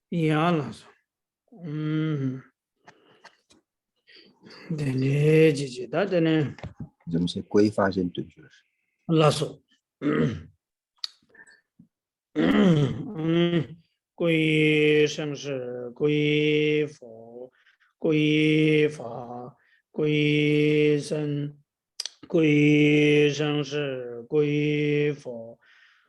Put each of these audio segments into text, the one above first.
呀了，对呢，姐姐，他的呢，怎么是归发现对就是？拉手，归生是归佛，归法，归生，归生是归佛，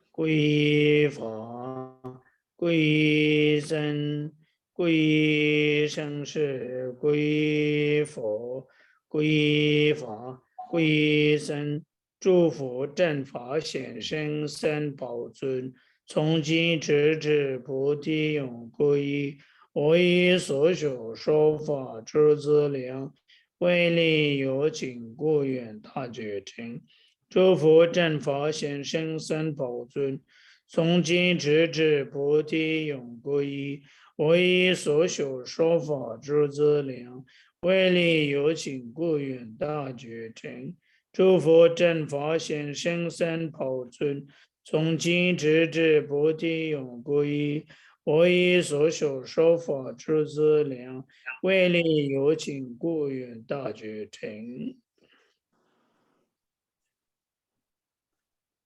归法，归生，归生是归佛，归法，归生。祝福正法显生三宝尊，从今直至菩提永归依。我以所修说法诸资粮，为利有情故愿大觉成。祝福正法显生三宝尊，从今直至菩提永归依。我以所修说法诸资粮，为利有情故愿大觉成。诸佛正法显生三宝尊，从今直至菩提永归依。我以所修说法诸资粮，为利有情故愿大觉成。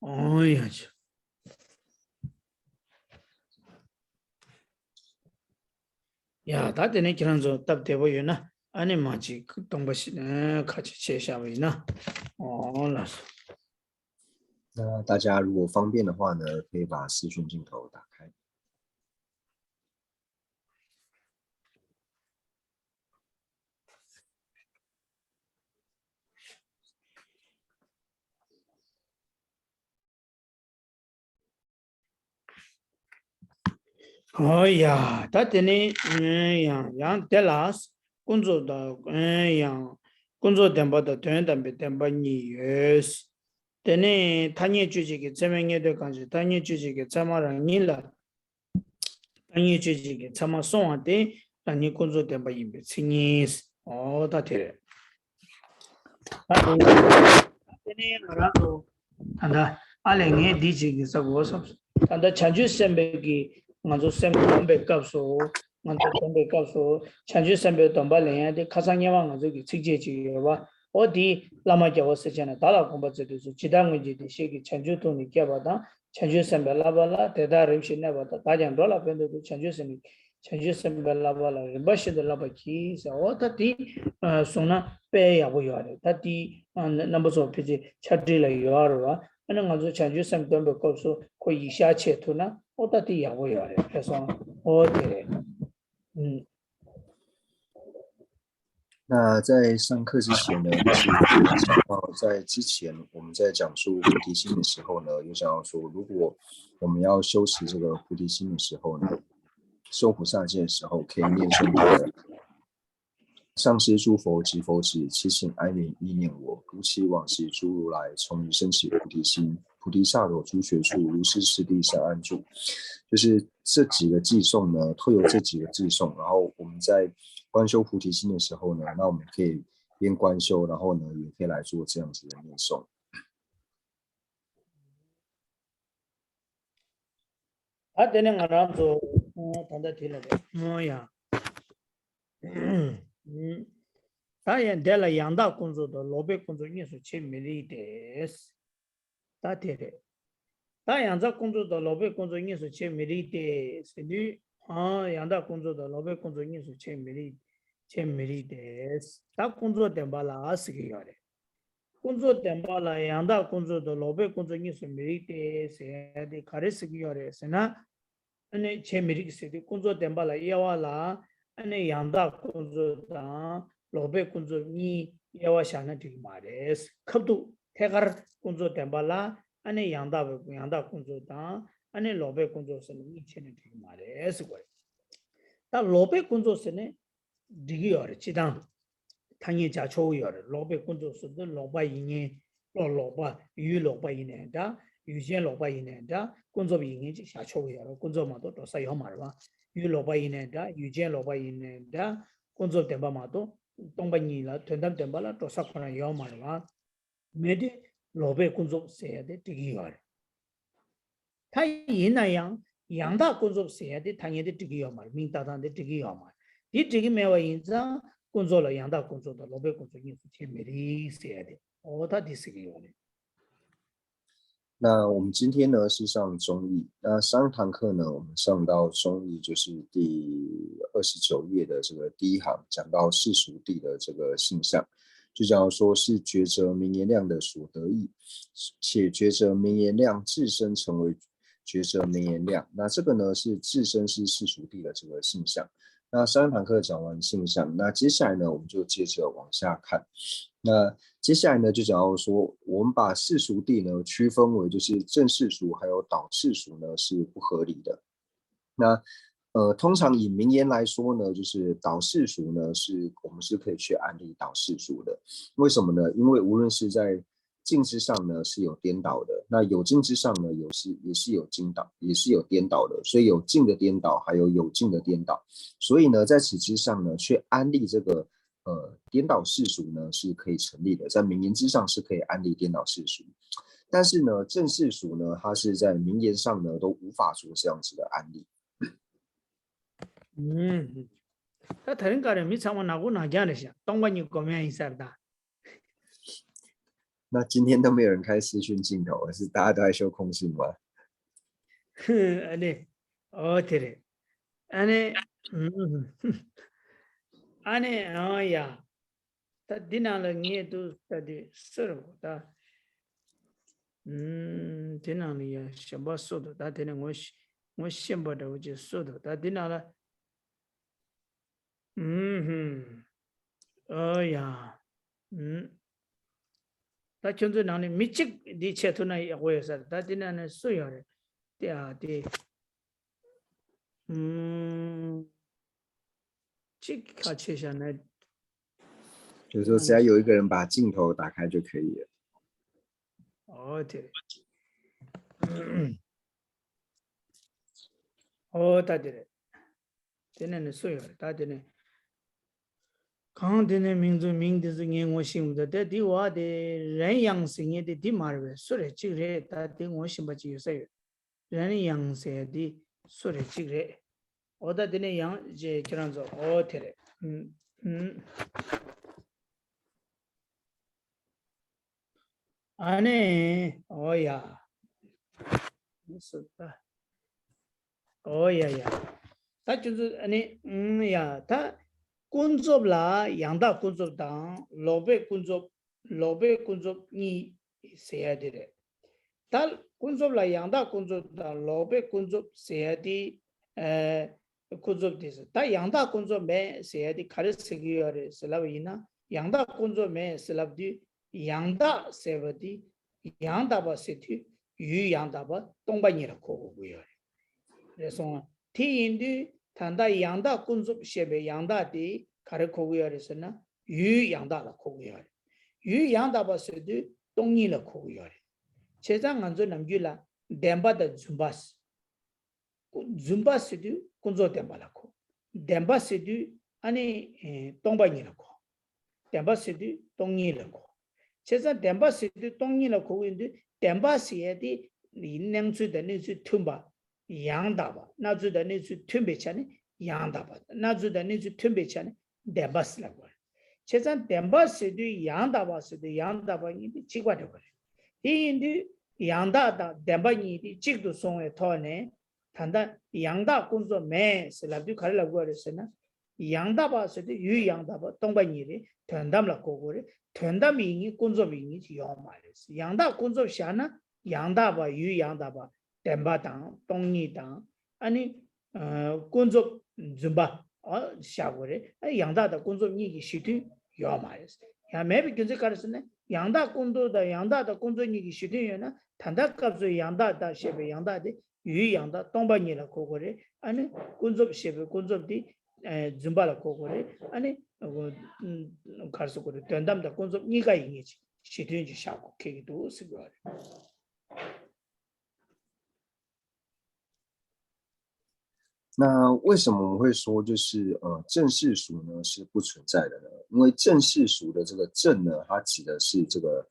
哎呀去！呀，他等你可能就答对不有呢？安尼嘛去东北西呢，卡去切下位呢？哦，那是。那大家如果方便的话呢，可以把视讯镜头打开。哎呀，他等你让德拉斯工作的工作点把的团队点把你也是，等你他也就是个这么一的感觉，他也就是个这么让你了，他也就是个这么送啊的，让你工作点把一边吃你是，哦，他对了，他等你然后，看他20年几个什么什么，看他长久身边个。我就身边告诉我，我就身边告诉我，长久身边东北人的，卡上年嘛，我就给直接去吧。我的那么叫我实现了，大老公把这个是其他问题的些个长久同的给吧当，长久身边拉巴拉，对待人群那吧的，大家多了边都长久身边，长久身边拉巴拉，人不是的拉巴起，是我他的送那白也不要的，他的那么说脾气，吃这了要的吧。那我就长久身边被告诉可以下切图呢。我到底要不要的？他说我的，那在上课之前呢，就是想到在之前我们在讲述菩提心的时候呢，有想要说，如果我们要修持这个菩提心的时候呢，修菩萨戒的时候，可以念诵这个上师诸佛及佛子，其请哀悯意念我，如其往昔诸如来，从于升起菩提心，菩提萨埵诸学处，如是次第三安住。就是这几个偈颂呢，会有这几个偈颂，然后我们在观修菩提心的时候呢，那我们可以边观修，然后呢，也可以来做这样子的念诵。等下我让做，等他提了的，他也带了养大工作的老板工作因素前面的的是，他提的，他养大工作的老板工作因素前面的是的，养大工作的老板工作因素前面的是，他工作点把拉是个要的。工作点把了养大工作的老板工作因素没的是的，卡的是个要的是呢，那前面的是的工作点把了要完了，那养大工作的老板工作你要我想的这个嘛的是，可多太个工作点把了，那养大工作的，那老板工作是你前的这个嘛的是过来，但老板工作是呢，这个要的，这当。他也加抽要的，老板工作室的老板一年，老板有老板一年的，有些老板一年的，工作一年就下抽要了，工作嘛多少要嘛是吧？有老板一年的，有些老板一年的，工作点吧嘛多，东北你了，团队点吧了多少可能要嘛是吧？没的老板工作谁的这个要的，他应那样养大工作写的，他也得这个要嘛，民大党的这个要嘛，你这个没有影响工作了，养大工作的，老百工作因素前面的写的，他的是个要的。那我们今天呢是上中译，那上一堂课呢，我们上到中译就是第29页的这个第一行，讲到世俗谛的这个性相，就讲说是觉着名言量的所得意，且觉着名言量自身成为觉着名言量，那这个呢是自身是世俗谛的这个性相。那上一堂课讲完性相，那接下来呢我们就接着往下看。那接下来呢，就讲到说，我们把世俗谛呢区分为就是正世俗还有倒世俗呢是不合理的。那通常以名言来说呢，就是倒世俗呢我们是可以去安利倒世俗的。为什么呢？因为无论是在境之上呢是有颠倒的，那有境之上呢也是有颠倒的，所以有境的颠倒，还有境的颠倒。所以呢，在此之上呢，去安利这个颠倒世俗呢是可以成立的，在名言之上是可以安利颠倒世俗。但是呢，正世俗呢，它是在名言上呢都无法做这样子的安利。他다른 가래 미참은 나고 나잖아요. 동반이 거면 있었다. 那今天都没有人开视讯镜头，而是大家都在修空性吗？아니, 어때래? 아니, 아니, 야, 다 디나는 얘도 다디 서로 다, 디나는 샤바 소도 다 되는 것이 샤바다 우지 소도 다 디나라, 야, 다 전주 나는 미직 니 체토나 야고여서 다 디나는 소요래, 대아디, 这个切下来，就是说只要有一个人把镜头打开就可以了。哦对，大对，今天的所有，大对呢，刚才的民族名的是言我心的，但对我的人养生也的地马儿说的这个，大对我心不就有人养生的说的这个，我大对呢养这这样子，对，아네, 야, 있었다. 야. 다 준수 아니, 야, 다 군접라 양다 군접당 로베 군접 니 세야 되래. 다 군접라 양다 군접당 로베 군접 세야 돼. 군접 되서 다 양다 군접 매 세야 돼. 가르치기요래 슬라비나 양다 군접 매 슬라비 양다 세버디 양다바 세티 유 양다바 동반이라고 고고요. 그래서 티인디 단다 양다 군습 셰베 양다디 가르코고요. 그래서나 유 양다라 고고요. 유 양다바 세디 동이라 고고요. 제장 안조 남규라 뎀바다 줌바스 줌바스디 군조 뎀바라고 뎀바스디 아니 동반이라고 뎀바스디 동이라고 제가 뎀바스디 동이라 고고인데 뎀바스에디 리능주의 능주 툼바 양다바 나주의 능주 툼베차네 양다바 나주의 능주 툼베차네 뎀바스라고 제가 뎀바스디 양다바스디 양다바니 지과되고 이인디 양다다 뎀바니디 직도 송에 토네 단다 양다 군소 매 슬라비 가르라고 그랬으나 양다바스디 유 양다바 동반이리 된담라 고고리 된담이 군소빙이 요말레스 양다 군소 샤나 양다바 유 양다바 뎀바당 동니당 아니 군소 줌바 샤고레 양다다 군소 니기 시티 요말레스 야 매비 근제 가르스네 양다 군도다 양다다 군소 니기 시티요나 단다값도 양다다 셰베 양다데 유 양다 동반이라 고고레 아니 군소 셰베 군소디 줌바라 고고레 아니 가르스 고레 된담다 군소 니가 이기지 시티인지 샤고 케기도 쓰고那为什么我们会说就是正世俗呢是不存在的呢？因为正世俗的这个正呢，它指的是这个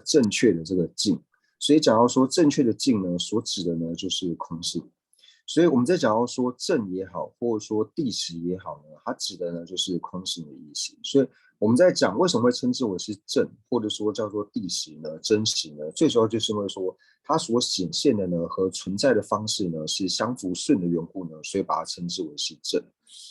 正确的这个境。所以讲到说正确的境呢，所指的呢就是空性。所以我们在讲到说正也好，或者说地实也好呢，它指的呢就是空性的意思。所以我们在讲为什么会称之为是正，或者说叫做地实呢、真实呢，最主要就是因为说它所显现的呢和存在的方式呢是相符顺的缘故呢，所以把它称之为是正。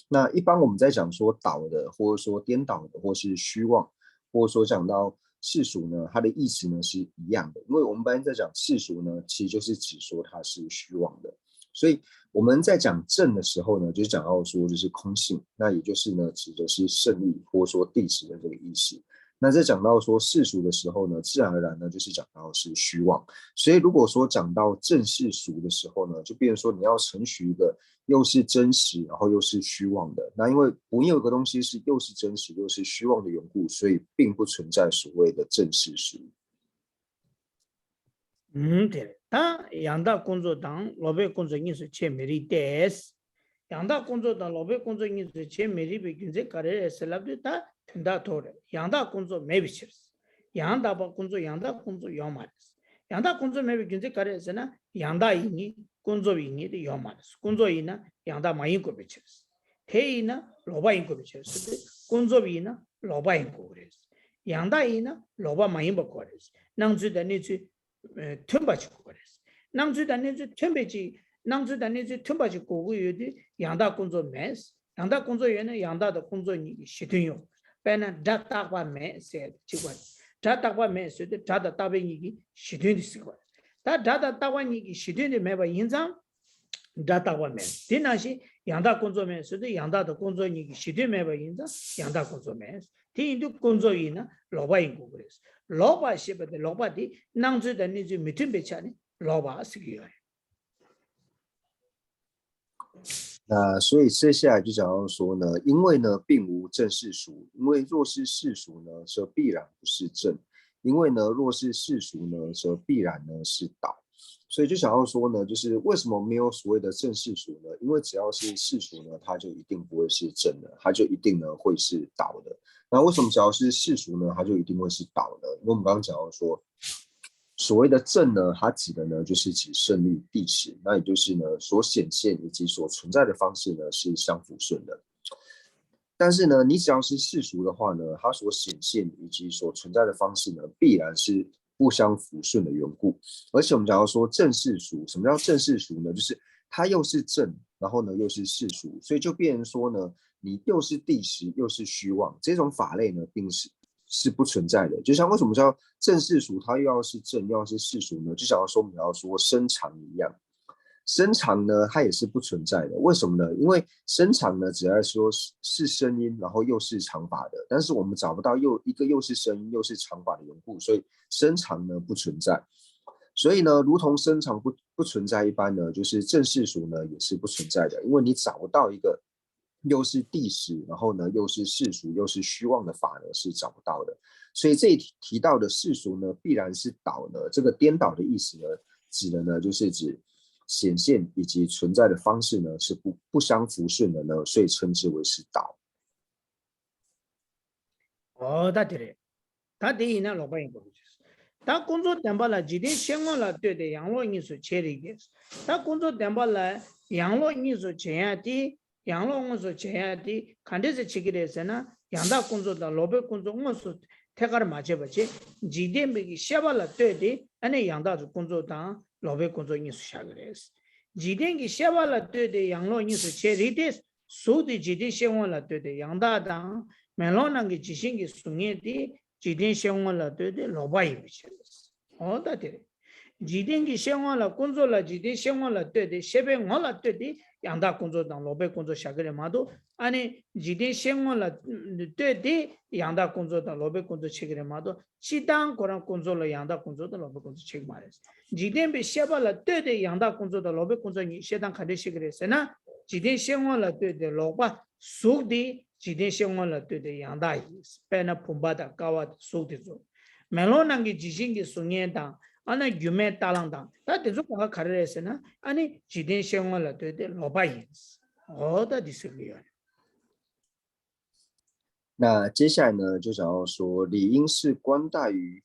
那一般我们在讲说倒的，或者说颠倒的，或是虚妄，或者说讲到世俗呢，它的意思呢是一样的。因为我们一般在讲世俗呢，其实就是指说它是虚妄的。所以我们在讲正的时候呢，就是讲到说就是空性，那也就是呢指的是胜利或者说地址的这个意思。那在讲到说世俗的时候呢，自然而然呢就是讲到是虚妄。所以如果说讲到正世俗的时候呢，就变成说你要承许一个又是真实，然后又是虚妄的。那因为不有一个东西是又是真实又是虚妄的缘故，所以并不存在所谓的正世俗。对。다 양다 공조당 로베 공조 인수 체 메리 데스 양다 공조당 로베 공조 인수 체 메리 베균제 가레 셀랍다 튼다 토레 양다 공조 메비치스 양다 바 공조 양다 공조 요마스 양다 공조 메비 균제 가레스나 양다 이니 공조 이니 데 요마스 공조 이나 양다 마인 거 베치스 테이나 로바 인거 베치스 공조 이나 로바 인거 그레스 양다 이나 로바 마인 버 거레스 낭주다 니주 튼바치 고레스 낭주다 니주 튼베지 낭주다 니주 튼바치 고고유디 양다 공조 메스 양다 공조 얘는 양다의 공조니 시튼요 배는 다다과 메세 지고 다다과 메세 다다 따베니기 시튼이 쓰고 다다 따와니기 시튼이 매바 인상 다다과 메스 디나시 양다 공조 메스도 양다의 공조니 시튼 매바 인상 양다 공조 메스 디인도 공조이나 로바인고 그래서 로바 시베데 로바디 낭주다 니주 미튼 베차니 로바 쓰기요. 那所以接下来就讲到说呢，因为呢并无正世俗，因为若是世俗呢，则必然不是正；因为呢若是世俗呢，则必然呢是倒。所以就想要说呢，就是为什么没有所谓的正世俗呢？因为只要是世俗呢，它就一定不会是正的，它就一定呢会是倒的。那为什么只要是世俗呢，它就一定会是倒呢？因为我们刚刚讲到说，所谓的正呢，它指的呢就是指胜利地持，那也就是呢所显现以及所存在的方式呢是相符顺的。但是呢，你只要是世俗的话呢，它所显现以及所存在的方式呢，必然是不相符顺的缘故。而且我们讲到说正世俗，什么叫正世俗呢？就是它又是正，然后呢又是世俗，所以就变成说呢，你又是地实又是虚妄，这种法类呢，并是不存在的。就像为什么叫正世俗，它又要是正又要是世俗呢？就想要说我们要说身长一样。身长呢，它也是不存在的。为什么呢？因为身长呢，只要说是声音，然后又是长发的，但是我们找不到又是声音又是长发的缘故，所以身长呢不存在。所以呢，如同身长不存在一般呢，就是正世俗呢也是不存在的，因为你找不到一个又是地实，然后呢又是世俗又是虚妄的法呢是找不到的。所以这里提到的世俗呢，必然是倒呢，这个颠倒的意思呢，指的呢就是指显现以及存在的方式呢是不相符顺的呢，所以称之为是倒。다들이 다들이나 로바인 거죠. 다 공조 담발라 지대 생활라 되대 양로 인수 체리게. 다 공조 담발라 양로 인수 제야디 양로 인수 제야디 칸데스 치기레스나 양다 공조다 로베 공조 인수 태가를 맞아버지 지대 미기 샤발라 되대 안에 양다 공조다 로베 공조 인수 샤그레스. 지대기 샤발라 되대 양로 인수 체리데스 소디 지대 생활라 되대 양다다 멜론한게 지신기 숭에디 지딘 생활라 되데 로바이 비치스 어다데 지딘기 생활라 콘졸라 지딘 생활라 되데 셰베 몰라 되데 양다 콘조당 로베 콘조 샤그레 마도 아니 지딘 생활라 되데 양다 콘조당 로베 콘조 체그레 마도 시당 고란 콘졸라 양다 콘조당 로베 콘조 체그 마레스 지딘 비 셰발라 되데 양다 콘조당 로베 콘조 시당 카데 시그레스나 지딘 생활라 되데 로바 속디 지대 생활을 때에 양다이 스페나 폼바다 가와 소티조 멜로난기 지신기 송예다 아나 유메 따랑다 다 대조가 가르레스나 아니 지대 생활을 때에 로바이 어다 디스리야 那接下来呢，就想要说理应是观待于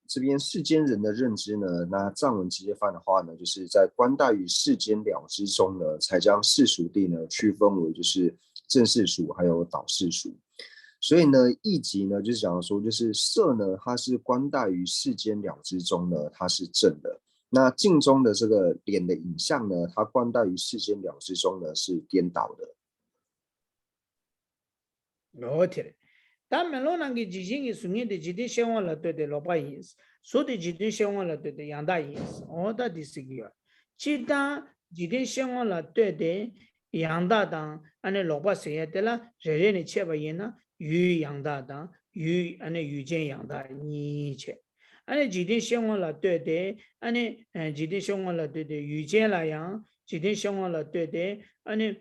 这边世间人的认知呢，那藏文直接翻的话呢，就是在观待于世间了之中呢，才将世俗谛呢区分为就是正世俗还有倒世俗。所以呢，义集呢就是讲说，就是色呢，它是观待于世间了之中呢，它是正的。那镜中的这个脸的影像呢，它观待于世间了之中呢是颠倒的。但没落那个之前的孙子的今天希望了对的老百姓，说的今天希望了对的杨大爷，我到底是个，其他今天希望了对的杨大当，俺的老百姓也得了，人人的切不赢呢，与杨大当，与俺的遇见杨大你切，俺的今天希望了对的，俺的今天希望了对的遇见了杨，今天希望了对的，俺的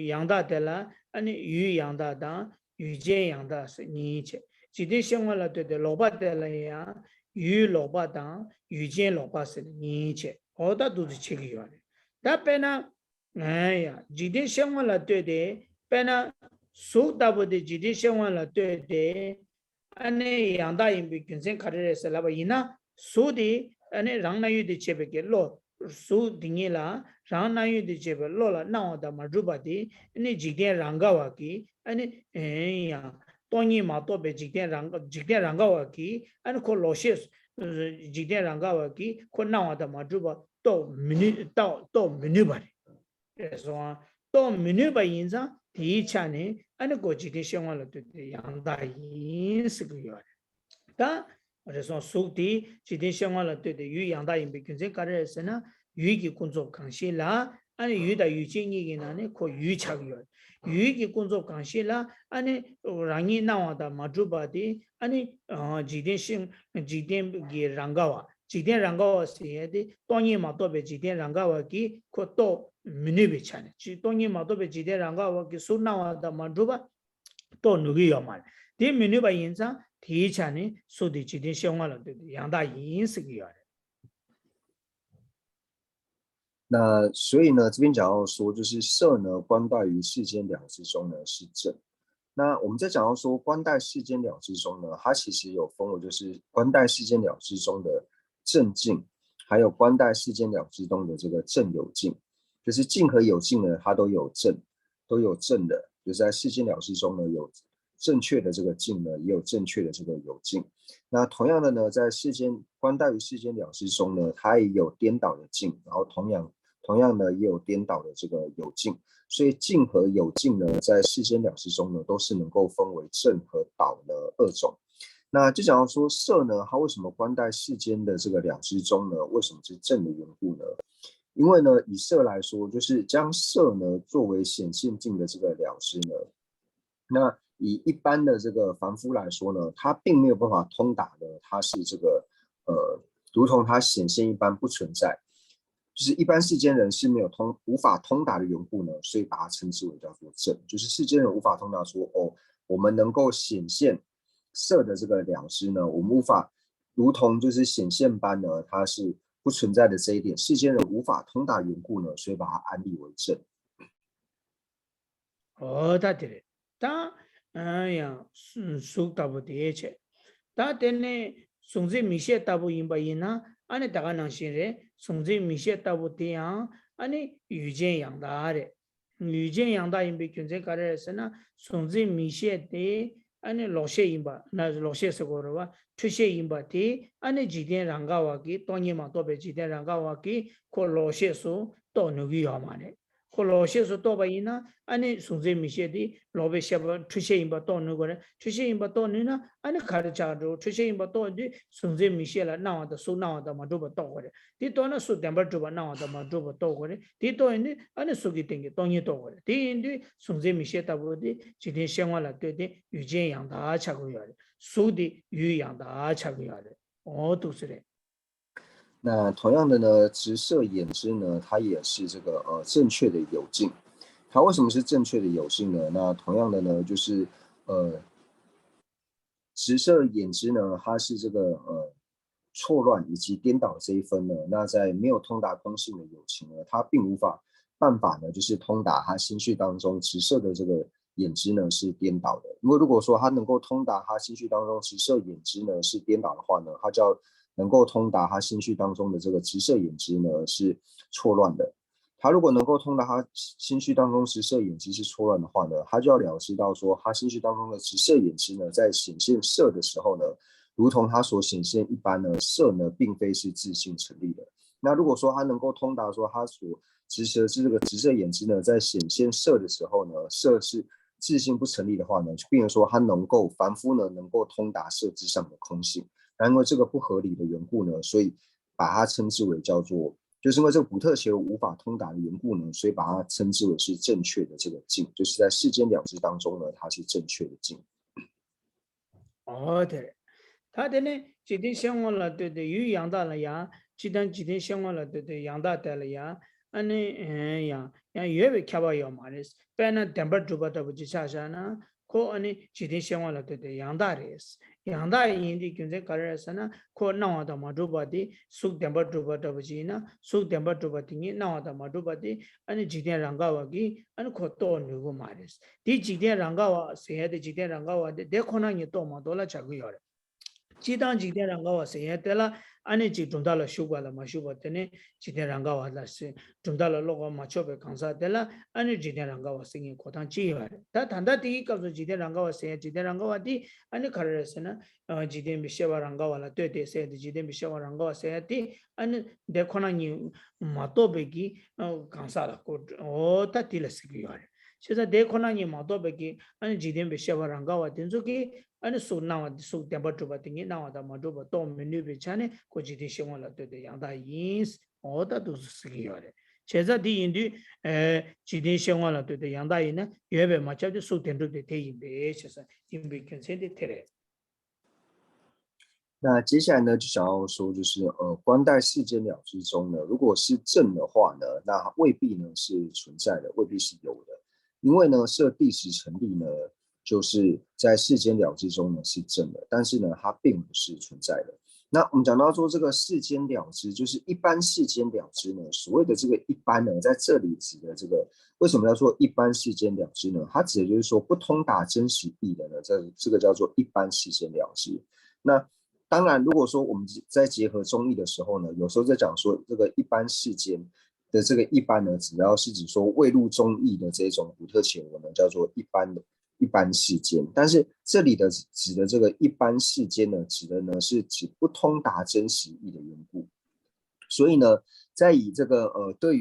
杨大得了，俺的与杨大当。遇见杨大是你切，今天想完了对的，老爸得了呀，与老爸当遇见老爸是你切，好多都是这个样的。但别呢，哎呀，今天想完了对的，别呢，说大不的今天想完了对的，安尼杨大因为本身看的是那么因呐，说的安尼让那有的这边给落。说定义了，让那有的这边落了，那我的嘛，如把的，你几点让个话给，安尼哎呀，当然嘛，多别几点让个话给，安尼可老些，几点让个话给，可那我的嘛，如把到美女吧的，说到美女吧，因上第一天呢，安尼过几天想完了，对对，杨大英是个样的，但。或者说属地今天想完了对的，与杨大英被军政搞的是呢，与的工作更新了，按与的与经济的呢，可与差个，与的工作更新了，按呢让你那样的马祖巴的，按呢几天给让个哇，几天让个哇是的，当然嘛多别几天让个哇给可到没那边去呢，就当然嘛多别几天让个哇给收那样的马祖巴到那个要嘛，这没那边印象。第一天呢，说的今天想完了，对对，杨大英是个样的。那所以呢，这边讲到说，就是色呢，观待于世间了之中呢是正。那我们在讲到说，观待世间了之中呢，它其实有分为就是观待世间了之中的正境，还有观待世间了之中的这个正有境。就是境和有境呢，它都有正，都有正的，就是在世间了之中呢有正确的这个境呢，也有正确的这个有境。那同样的呢，在世间观待于世间了之中呢，它也有颠倒的境，然后同样呢也有颠倒的这个有境。所以境和有境呢，在世间了之中呢，都是能够分为正和倒的二种。那就讲到说色呢，它为什么观待世间的这个了之中呢？为什么是正的缘故呢？因为呢，以色来说，就是将色呢作为显现境的这个了知呢，那以一般的这个凡夫来说呢，他并没有办法通达的，他是这个如同它显现一般不存在，就是一般世间人是没有无法通达的缘故呢，所以把它称之为叫做正，就是世间人无法通达说哦，我们能够显现色的这个了知呢，我们无法如同就是显现般呢，它是不存在的这一点，世间人无法通达缘故呢，所以把它安立为正。哦，他的嘞，他哎呀，属大不的切，他的呢，从这米些大不赢不赢呢？俺的大家能信嘞，从这米些大不的呀，俺的遇见杨大的，遇见杨大赢被军政搞的是呢，从这米些的，俺的老些赢吧，那老些是过的话，出些赢吧的，俺的几天让高瓦给，当年嘛多被几天让高瓦给，可老些数到那个要嘛的。或老些说多吧因呢，安尼从这米些的老百姓不出现一把到那个人，出现一把到你呢，安尼开始加州出现一把到的从这米些了，那我的手那我的嘛就不到过来，第多呢手两把就把那我的嘛就不到过来，第多呢安尼手给定个当然到过来，第一的从这米些大部的今天想完了对的遇见养大吃个样的，手的与养大吃个样的，哦都是的。那同样的呢，直射眼知呢，它也是这个正确的有境。它为什么是正确的有境呢？那同样的呢，就是直射眼知呢，它是这个错乱以及颠倒这一分呢，那在没有通达空性的有情呢，它并无办法呢，就是通达他心绪当中直射的这个眼知呢是颠倒的。因为如果说他能够通达他心绪当中直射眼知呢是颠倒的话呢，他就要能够通达他心绪当中的这个直射眼知呢是错乱的。他如果能够通达他心绪当中直射眼知是错乱的话呢，他就要了知到说，他心绪当中的直射眼知呢，在显现色的时候呢，如同他所显现一般呢，色呢并非是自性成立的。那如果说他能够通达说，他所直射是这个直射眼知呢，在显现色的时候呢，色是自性不成立的话呢，就变成说他能够凡夫呢能够通达色之上的空性。那因为这个不合理的缘故呢，所以把它称之为叫做，就是因为这个补特伽罗无法通达的缘故呢，所以把它称之为是正确的这个境，就是在世间了知当中呢，它是正确的境。对，他的呢，几天相关了，对对，有养大了呀，几天相关了，对对，养大带了呀，安尼养越为开发要嘛的，别那点不住吧，都不去下山呢，可安尼几天相关了，对对，养大的是，养大因的现在搞的是呢，可那我的嘛住吧的，苏点不住吧都不去呢，苏点不住吧的，那我的嘛住吧的，安尼几天让高啊给，安尼可多牛个嘛的，第几天让高啊，谁的几天让高啊的，这可能你多嘛多了才会要的。几当几天让我谁也得了，安尼就中到了修过了嘛，修过的呢，几天让我那是中到了那个嘛，确实刚才得了，安尼几天让我生意课堂机会，他谈到第一告诉几天让我谁，几天让我的，安尼开始是呢，几天必须要让我了，对对，谁的几天必须要让我谁的，安尼得可能你嘛多别个，刚才了，他提了是个样的。现在得可能你嘛多别个，安几天必须要让我听说个。安苏那我苏点不住吧，等于那我的嘛住吧，到门里边去呢，过几天新闻了，对对，养大因是，我的都是这个样的。现在的印度，几天新闻了，对对，养大因呢，原本嘛叫做苏点住的天印呗，其实因为跟现在贴嘞。那接下来呢，就想要说，就是观待世间了之中呢，如果是正的话呢，那未必呢是存在的，未必是有的，因为呢，设地时成立呢，就是在世间了之中呢是正的，但是呢，它并不是存在的。那我们讲到说这个世间了知，就是一般世间了知呢，所谓的这个一般呢，在这里指的这个，为什么要说一般世间了知呢？它指的就是说不通达真实义的呢，这个叫做一般世间了知。那当然，如果说我们在结合中义的时候呢，有时候在讲说这个一般世间的这个一般呢，只要是指说未入中义的这种补特伽罗呢，叫做一般世间。但是这里的指的这个一般世间呢，指的呢是指不通达真实义的缘故。所以呢，在以这个对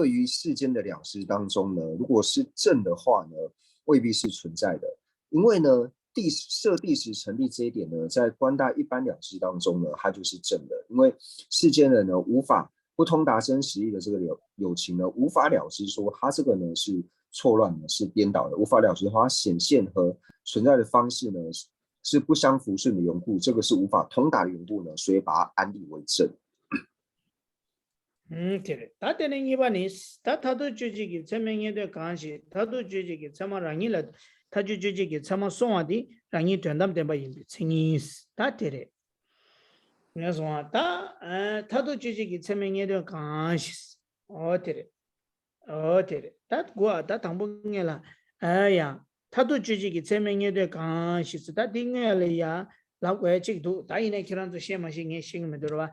于世间的了知当中呢，如果是正的话呢，未必是存在的，因为呢。设地时成立这一点呢，在观大一般了知当中呢，它就是正的，因为世间人呢无法不通达真实义的这个有情呢，无法了知说它这个呢是错乱的，是颠倒的，无法了知的话，它显现和存在的方式呢是不相符顺的缘故，这个是无法通达的缘故呢，所以把它安立为正。对的，他的呢一般呢，他都就这个怎么样的关系，他都就这个怎么让你了，他就这个怎么送啊的，让你短暂的把因成因是，他的。你说他都就这个怎么样的关系，对的。对的，他当不应了，哎呀，他都自己给这么一段关系是他定了呀，老怪这个都，他现在看上去什么新新闻对吧？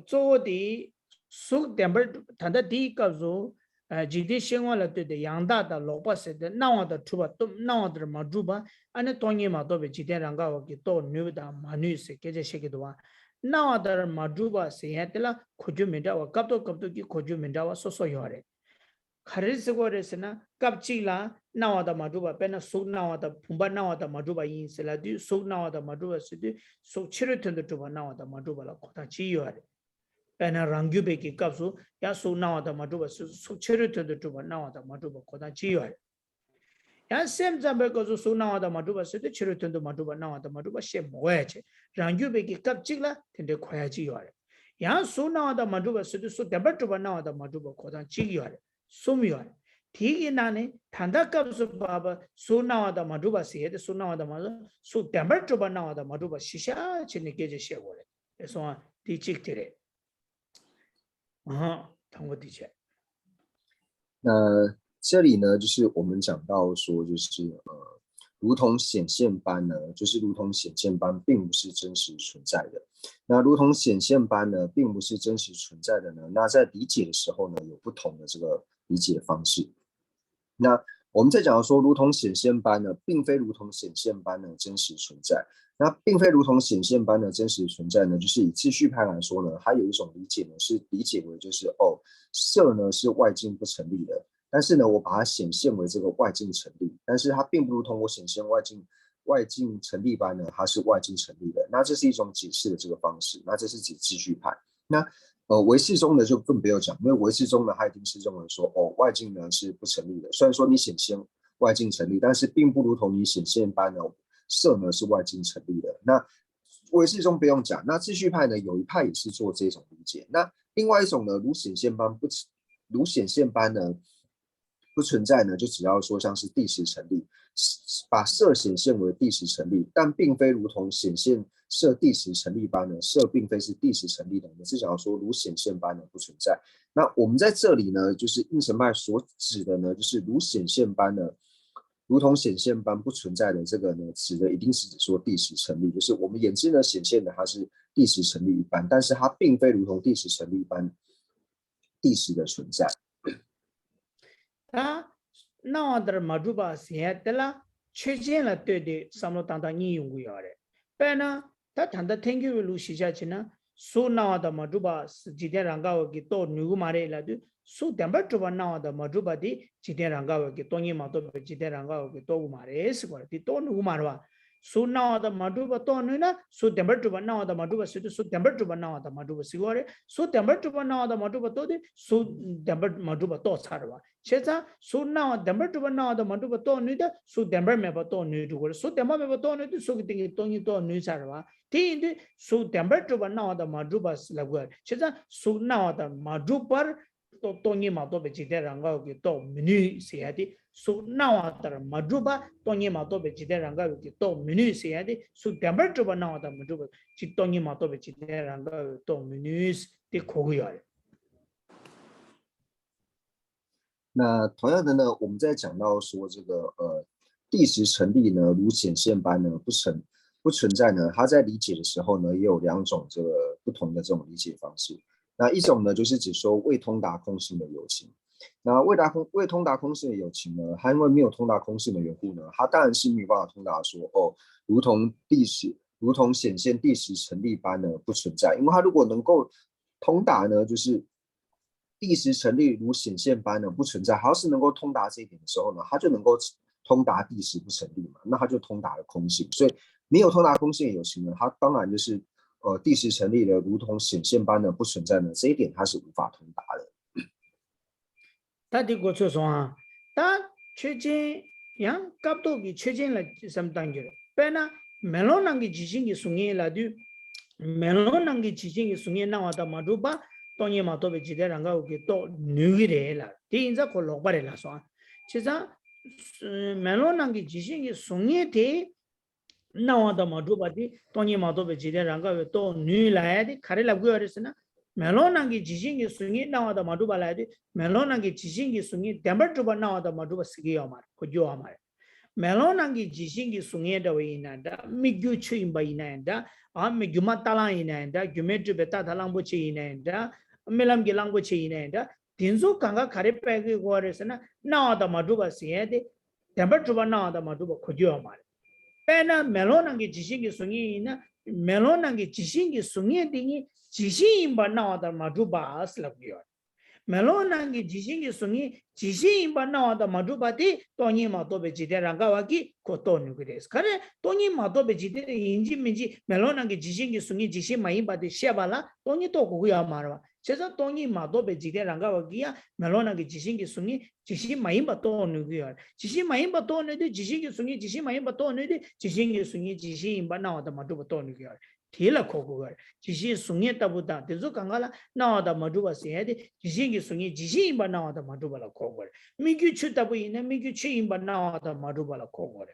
做的数点不，他的第一个是，今天新闻了对的，杨大的老百姓的，那我的出吧，都那我的嘛住吧，俺那当年嘛都被今天让我给到女的嘛女士给这些个多。那我的嘛住吧，谁还得了？可就没着我，搞不给可就没着我说要的。खरीद सको रेसे ना कब चिला ना वादा मधुबा पेना सुग ना वादा पुंबा ना वादा मधुबा इन सेला दी सुग ना वादा मधुबा सिद्धि सुग चिरे थंदे टुबा ना वादा मधुबा ला कोता चियो है पेना रंग्यू बेकी कब सु या सुग ना वादा मधुबा सुग चिरे थंदे टुबा ना वादा मधुबा कोता चियो है या सेम जंबे को जो सुग ना वादा मधुबा सिद्धि चिरे थंदे मधुबा ना वादा मधुबा शेम होए छे रंग्यू बेकी कब चिला थंदे खोया चियो है यहाँ सुग ना वादा मधुबा सिद्धि सुग दबे टुबा ना वादा मधुबा कोता चियो है सुमियोर ठीक है ना ने ठंडा कब से बाबा सुना वादा मधुबा से है सुना वादा मधु सु टेम्पर टुबा ना वादा मधुबा शिशा चिन्ह के जैसे बोले ऐसा तीचिक तेरे हाँ थंगो तीचे那这里呢，就是我们讲到说，就是如同显现般呢，就是如同显现般，并不是真实存在的。那如同显现般呢，并不是真实存在的呢，那在理解的时候呢，有不同的这个理解方式。那我们在讲说，如同显现般呢，并非如同显现般的真实存在。那并非如同显现般的真实存在呢，就是以秩序派来说呢，它有一种理解呢，是理解为就是色呢是外境不成立的，但是呢，我把它显现为这个外境成立，但是它并不如同我显现外境成立般呢，它是外境成立的。那这是一种解释的这个方式，那这是指秩序派。那唯识宗的就更不要讲，因为唯识宗呢，他一定是认为说，外境呢是不成立的。虽然说你显现外境成立，但是并不如同你显现般呢，色呢是外境成立的。那唯识宗不用讲，那秩序派呢，有一派也是做这种理解。那另外一种呢，如显现般呢不存在呢，就只要说像是第十成立，把色显现为第十成立，但并非如同显现色第十成立般呢，色并非是第十成立的，我们是讲说如显现般的不存在。那我们在这里呢，就是应神派所指的呢，就是如显现般的，如同显现般不存在的这个呢，指的一定是指说第十成立，就是我们眼睛呢显现的它是第十成立一般，但是它并非如同第十成立一般第十的存在。那的马主巴写的啦，确见了对的，上路当当应用过的。但呢，他谈的天气为路写下去呢，所那的马主巴是几天让高给到女个马来了的，所点不主巴那的马主巴的几天让高给多年马都被几天让高给多个马来是过来的，多女个马吧。so now the maduba to na so temper to now the maduba so temper to now the maduba sigore so temper to now the maduba to so temper maduba to sarva cheza so now temper to now the maduba to ni so temper me to ni to so temper me to ni so ki to ni to ni sarva ti so temper to now the maduba lagwa cheza so now the maduba to ni ma to be jide ranga ki to mini se adi so now the maduba to ni ma to be jide ranga ki to mini se adi so temper to now the maduba ji to ni ma to be jide ranga to mini de koguya。那同样的呢，我们在讲到说这个第十成立呢，如显现般呢不存在呢，它在理解的时候呢，也有两种这个不同的这种理解方式。那一种呢，就是指说未通达空性的有情。那未通达空性的有情呢，它因为没有通达空性的缘故呢，它当然是没有办法通达说如同显现第十成立般呢不存在，因为它如果能够通达呢，就是第十成立如显现般呢不存在，它要是能够通达这一点的时候呢，它就能够通达第十不成立嘛，那它就通达了空性。所以没有通达空性的有情呢，它当然就是第十成立的如同显现般的不存在呢，这一点它是无法通达的。他的过去说啊，他确诊样搞到给确诊了什么单元？本来没有那个执行的送业了的，没有那个执行的送业那话的马主巴，当年马都被记得让个给到女的了，第一次可老板来说，其实没有那个执行的送业的。那话的马主巴的，当年马都被记得让个到女来的，看来了个是呢。멜로나기 지신기 숭이 나와다 마두바 라이디 멜로나기 지신기 숭이 덴버주바 나와다 마두바 시기요 말 고ጆ 말 멜로나기 지신기 숭이에다 왜이나다 미규 추임바 이나다 아 미규마 탈라 이나다 규메주 베타 탈랑보치 이나다 멜람기 랑보치 이나다 딘조 강가 가레 빼기 고아레스나 나와다 마두바 시에데 덴버주바 나와다 마두바 고ጆ 말 빼나 멜로나기 지신기 숭이나 멜로나기 지신기 숭이에 지신인바 나와다 마주바 슬라고요. 멜로나기 지신기 숭이 지신인바 나와다 마주바디 또니 마도베 지데랑가와기 고토니 그래서 그래 또니 마도베 지데 인지민지 멜로나기 지신기 숭이 지신 마이바디 샤발라 또니 또 고고야 말아. 그래서 또니 마도베 지데랑가와기야 멜로나기 지신기 숭이 지신 마이바 또니고요. 지신 마이바 또니데 지신기 숭이 지신 마이바 또니데 지신기 숭이 지신인바 나와다 마주바 또니고요. Tila kokugar, jishi sungi tabuta, tezu kangala, nawada maduba siyade, jishi sungi, jishi imba nawada maduba la kokugar. Mingyu chu tabu ina, mingyu chu imba nawada maduba la kokugar.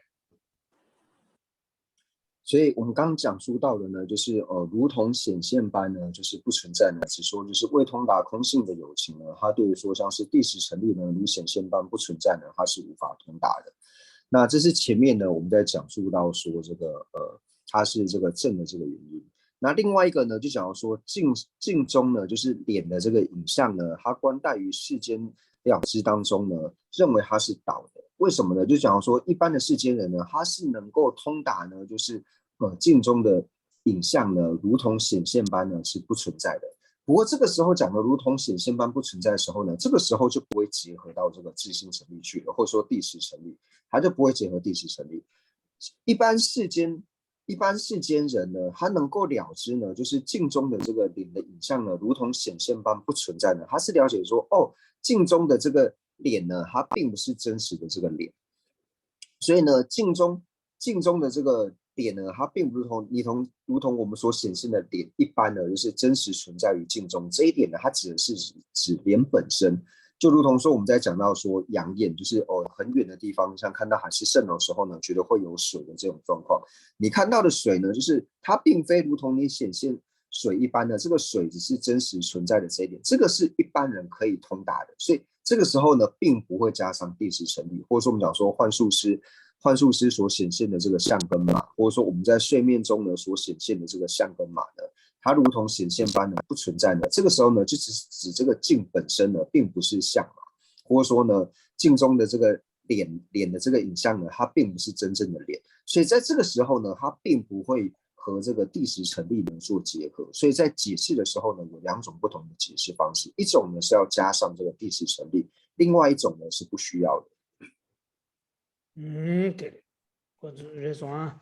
所以我们刚刚讲述到的呢，就是如同显现般呢，就是不存在呢，只说就是未通达空性的有情呢，它对于说像是第十成立呢，如显现般不存在呢，它是无法通达的。那这是前面呢我们在讲述到说这个它是这个正的这个原因。那另外一个呢，就讲到说镜中呢，就是脸的这个影像呢，它观待于世间了知当中呢，认为它是倒的。为什么呢？就讲到说，一般的世间人呢，他是能够通达呢，就是镜中的影像呢，如同显现般呢是不存在的。不过这个时候讲的如同显现般不存在的时候呢，这个时候就不会结合到这个自性成立去了，或者说第十成立，它就不会结合第十成立。一般世间人呢，他能够了知呢，就是镜中的这个脸的影像呢，如同显现般不存在呢，他是了解说，哦，镜中的这个脸呢，它并不是真实的这个脸，所以呢，镜中的这个脸呢，它并不如同我们所显现的脸一般呢，就是真实存在于镜中。这一点呢，它指的是指脸本身，就如同说我们在讲到说阳焰，就是很远的地方，像看到海市蜃楼的时候呢，觉得会有水的这种状况。你看到的水呢，就是它并非如同你显现水一般的，这个水只是真实存在的这一点，这个是一般人可以通达的。所以这个时候呢，并不会加上第十成立，或者说我们讲说幻术师所显现的这个相跟码，或者说我们在睡眠中呢所显现的这个相跟码呢，它如同显现般呢不存在呢。这个时候呢，就只是指这个镜本身呢，并不是相码，或者说呢，镜中的这个脸的这个影像呢，它并不是真正的脸。所以在这个时候呢，它并不会和这个第十成立能做结合。所以在解释的时候呢，有两种不同的解释方式，一种呢是要加上这个第十成立，另外一种呢是不需要的。对的，我这说啊，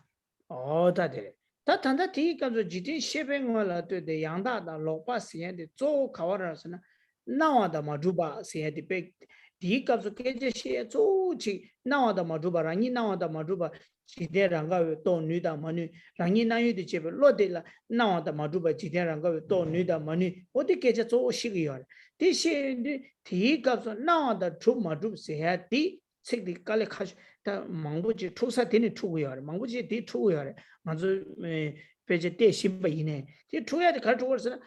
对的。他第一个是今天写给我了，对的，杨大的老把实验的做考完了是呢，那的嘛就把实验的被第一个是给这些做起，那的嘛就把让你那的嘛就把今天让个到女的嘛女，让你那有的这边落地了，那的嘛就把今天让个到女的嘛女，我得给这做些个样的，这些的第一个是那的出嘛就实验的。这里搞来看，他忙不起，出啥天的出个样的，忙不起地出个样的，俺是别这带新不一呢，这出来的看出我是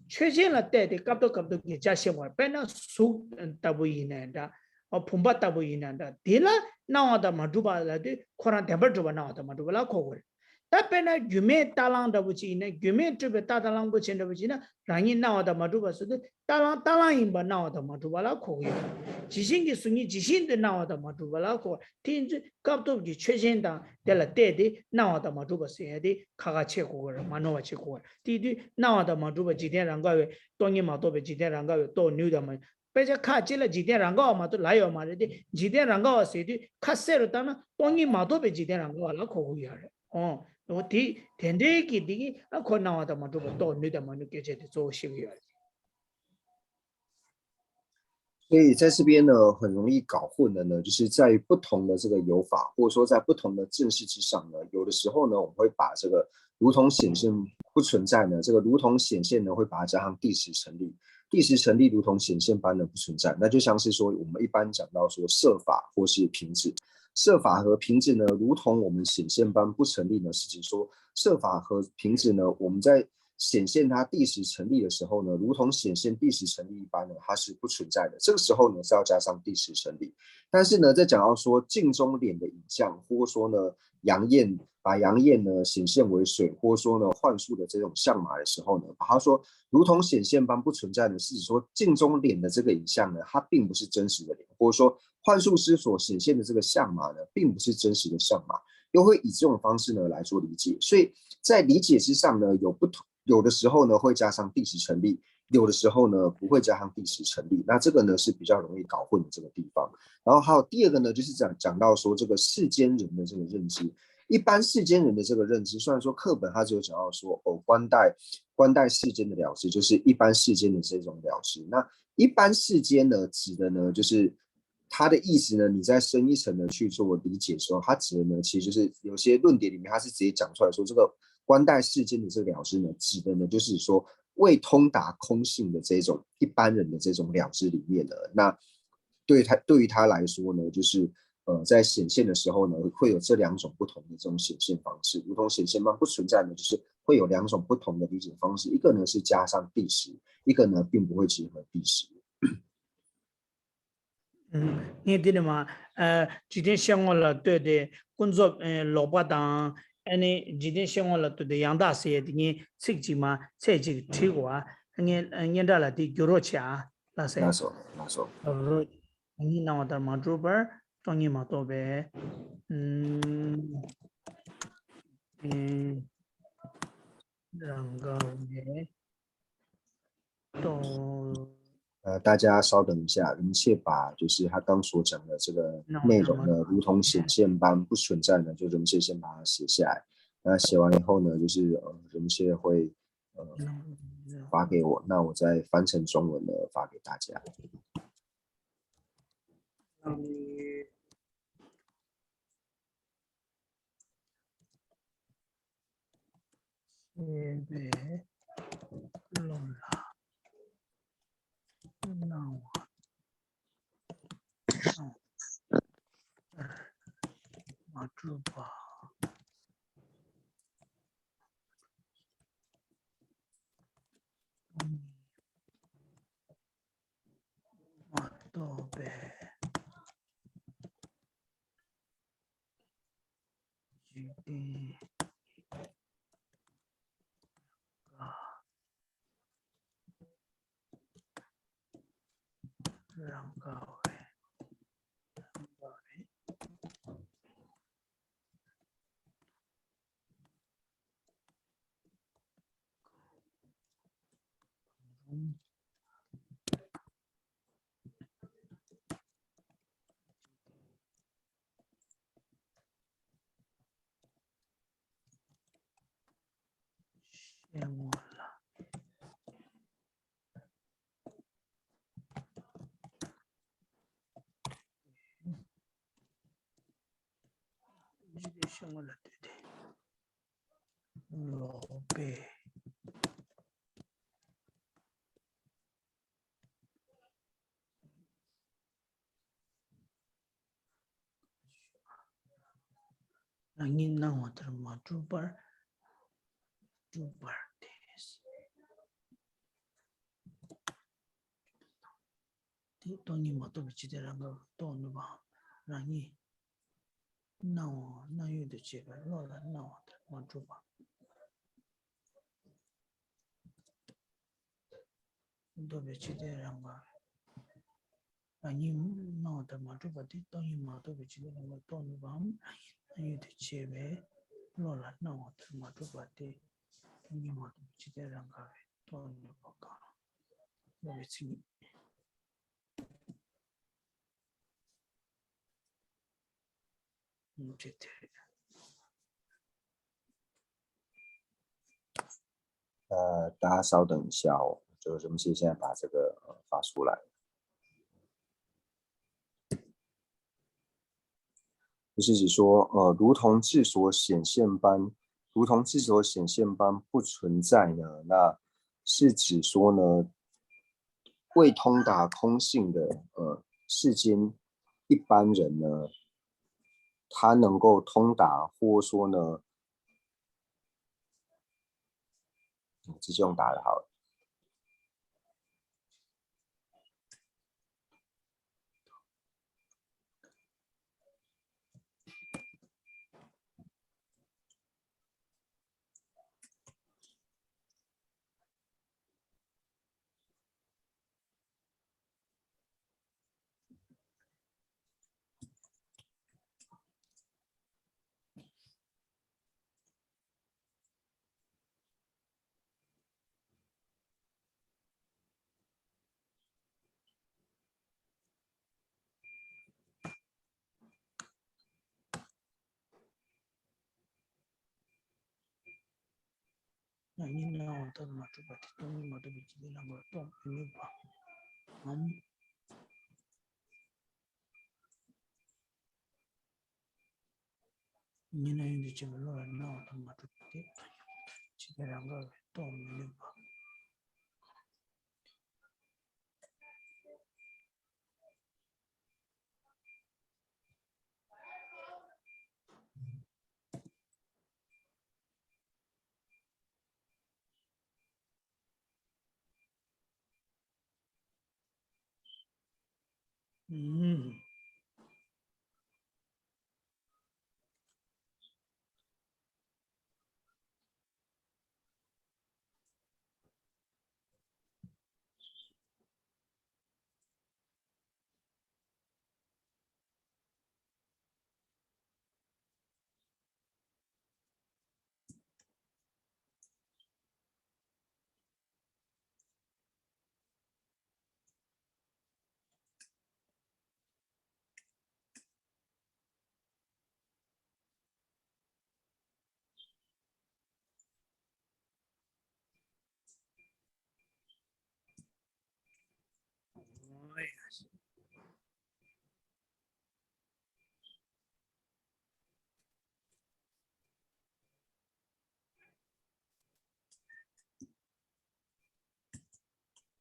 确现了带的，搞到给加些话，别那数大不一呢的，碰不大不一呢的，对了，那我的嘛主把来的，可能天不主把那我的嘛主把那考过来。但别呢，玉面大浪的不起呢，玉面这边大浪不起的不起呢，让你那我的嘛主把是的，大浪一把那我的嘛主把那考过来。即兴的是你即兴的那我的嘛主把那考，听着搞到就确现的，得了带的那我的嘛主把谁的，卡卡切过来，嘛弄切过来。第二，那我的嘛主把几天让个月，多年嘛多别几天让个月多牛的嘛。别且卡起了几天让个嘛都来有嘛的，几天让个谁的卡塞了当然多年嘛多别几天让个那考过来哦。我天天给的啊，可能我的嘛，这个到你的嘛，你给这的做修养。所以在这边呢，很容易搞混的呢，就是在于不同的这个有法，或者说在不同的正式之上呢，有的时候呢，我们会把这个如同显现不存在呢，这个如同显现呢，会把它加上第十成立，第十成立如同显现般的不存在，那就像是说我们一般讲到说设法或是凭止，设法和凭止呢，如同我们显现般不成立呢，是指说设法和凭止呢，我们在显现它第十成立的时候呢，如同显现第十成立一般呢，它是不存在的。这个时候呢是要加上第十成立。但是呢，在讲到说镜中脸的影像，或者说呢把阳焰呢显现为水，或者说呢幻术的这种相码的时候呢，把它说如同显现般不存在呢，是指说镜中脸的这个影像呢，它并不是真实的脸，或者说幻术师所显现的这个相码呢，并不是真实的相码。又会以这种方式呢来做理解，所以在理解之上呢有不同，有的时候呢会加上第十成立，有的时候呢不会加上第十成立，那这个呢是比较容易搞混的这个地方。然后还有第二个呢，就是讲到说这个世间人的这个认知，一般世间人的这个认知，虽然说课本它只有讲到说观待世间的了知，就是一般世间的这种了知，那一般世间呢指的呢就是它的意思呢，你在深一层的去做理解的时候，它指的呢，其实就是有些论点里面，它是直接讲出来说，这个观待世间的这个了知呢，指的呢，就是说未通达空性的这种一般人的这种了知里面呢，那对于他来说呢，就是在显现的时候呢，会有这两种不同的这种显现方式，如同显现方不存在呢，就是会有两种不同的理解方式，一个呢是加上第十，一个呢并不会结合第十。你听的嘛？今天想我了，对的，工作老巴当，你今天想我了，对的，杨大师的你成绩嘛，成绩提过啊，你到了的九多钱啊，那那些，时候那时候，你那我的嘛主本，找你嘛多呗，两个月都大家稍等一下，人切把就是他刚所讲的这个那我的嘛，内容呢，如同显现般不存在呢，就人切先把它写下来。那写完以后呢，就是人切会发给我，那我再翻成中文呢发给大家。对，弄了，那我嘛主吧。嘛多呗，决定让各位。谢我了，你得谢我了，对对，老贝，那你那我的嘛主本的是，的当你嘛都不记得那个到那吧，让你那我那有的这个老了那我的嘛主吧，都不记得那个。让你那我的嘛主吧的，当你嘛都不记得那个到那吧，那有的这个老了那我的嘛主吧的。你嘛都不记得那个到那吧搞，我不记得。这对。大家稍等一下哦，就是人切现在把这个发出来。就是指说，如同字所显现般，如同字所显现般不存在呢？那是指说呢，未通达空性的世间一般人呢，他能够通达，或说呢，直接用答的好了。那你那我的嘛主吧的，当你嘛都不记得那个到那吧，你那有的这个老了那我的嘛主吧的，记得那个到那吧。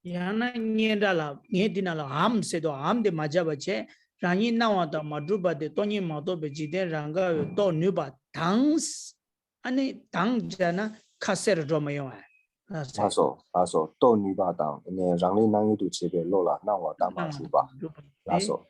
Yana Niendala, Niedinala, Ham said, Ham de Majabache, Rani Nawata, Madruba, the Tony Mato, Bejide, Ranga, Do Nuba, Tangs, and Tang Jana, Caser Romayo. 他说斗女把当，你让你难一度这边落了，那我当马主吧。他说。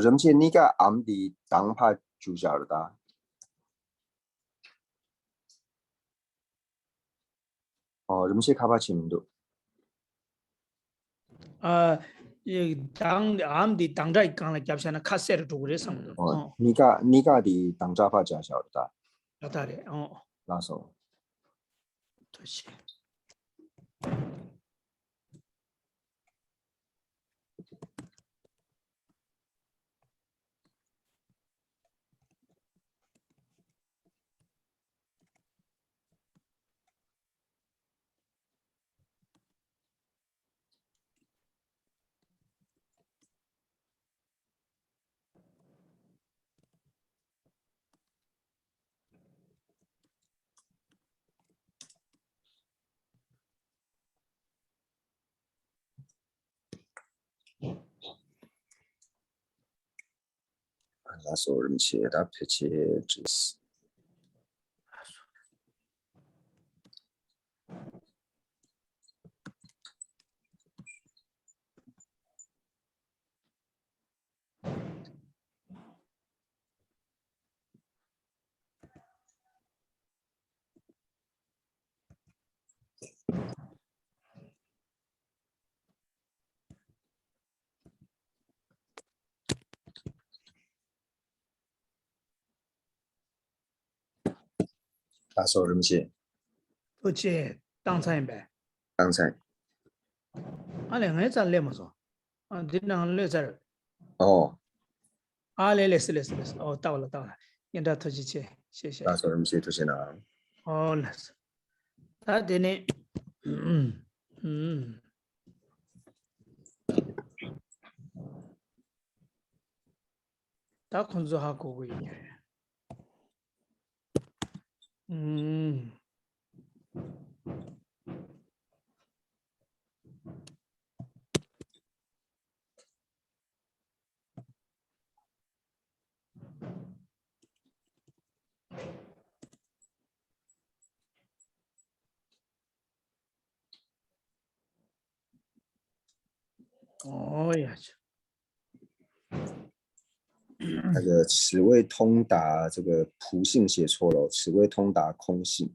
人家你个暗地当派主角了的。人家卡巴清楚。当俺的当在刚来，就是那卡塞尔做的什么？你个的当家法家晓得的。晓得的，哦。那时候。多谢。那时候人家他脾气直死。那时候人家。多谢当菜呗。当菜。两个在来么说？这两个在。来是，到了。现在突击去，谢谢。那时候人家出现了。来是。他的呢？他工作还过一年。哦呀，那个此谓通达这个仆性写错了，此谓通达空性。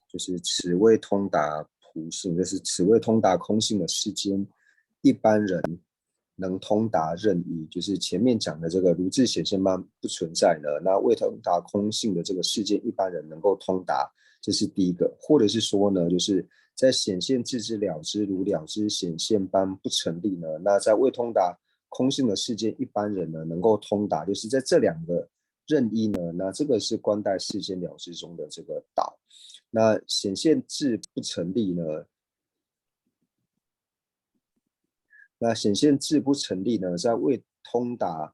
就是此谓通达仆性，就是此谓通达空性的世间，一般人能通达任意，就是前面讲的这个如智显现般不存在呢。那未通达空性的这个世间，一般人能够通达，这是第一个。或者是说呢，就是在显现自知了知如了知显现般不成立呢。那在未通达空性的世间，一般人呢能够通达，就是在这两个任意呢，那这个是观待世间了知中的这个道。那显现智不成立呢？那显现智不成立呢，在未通达，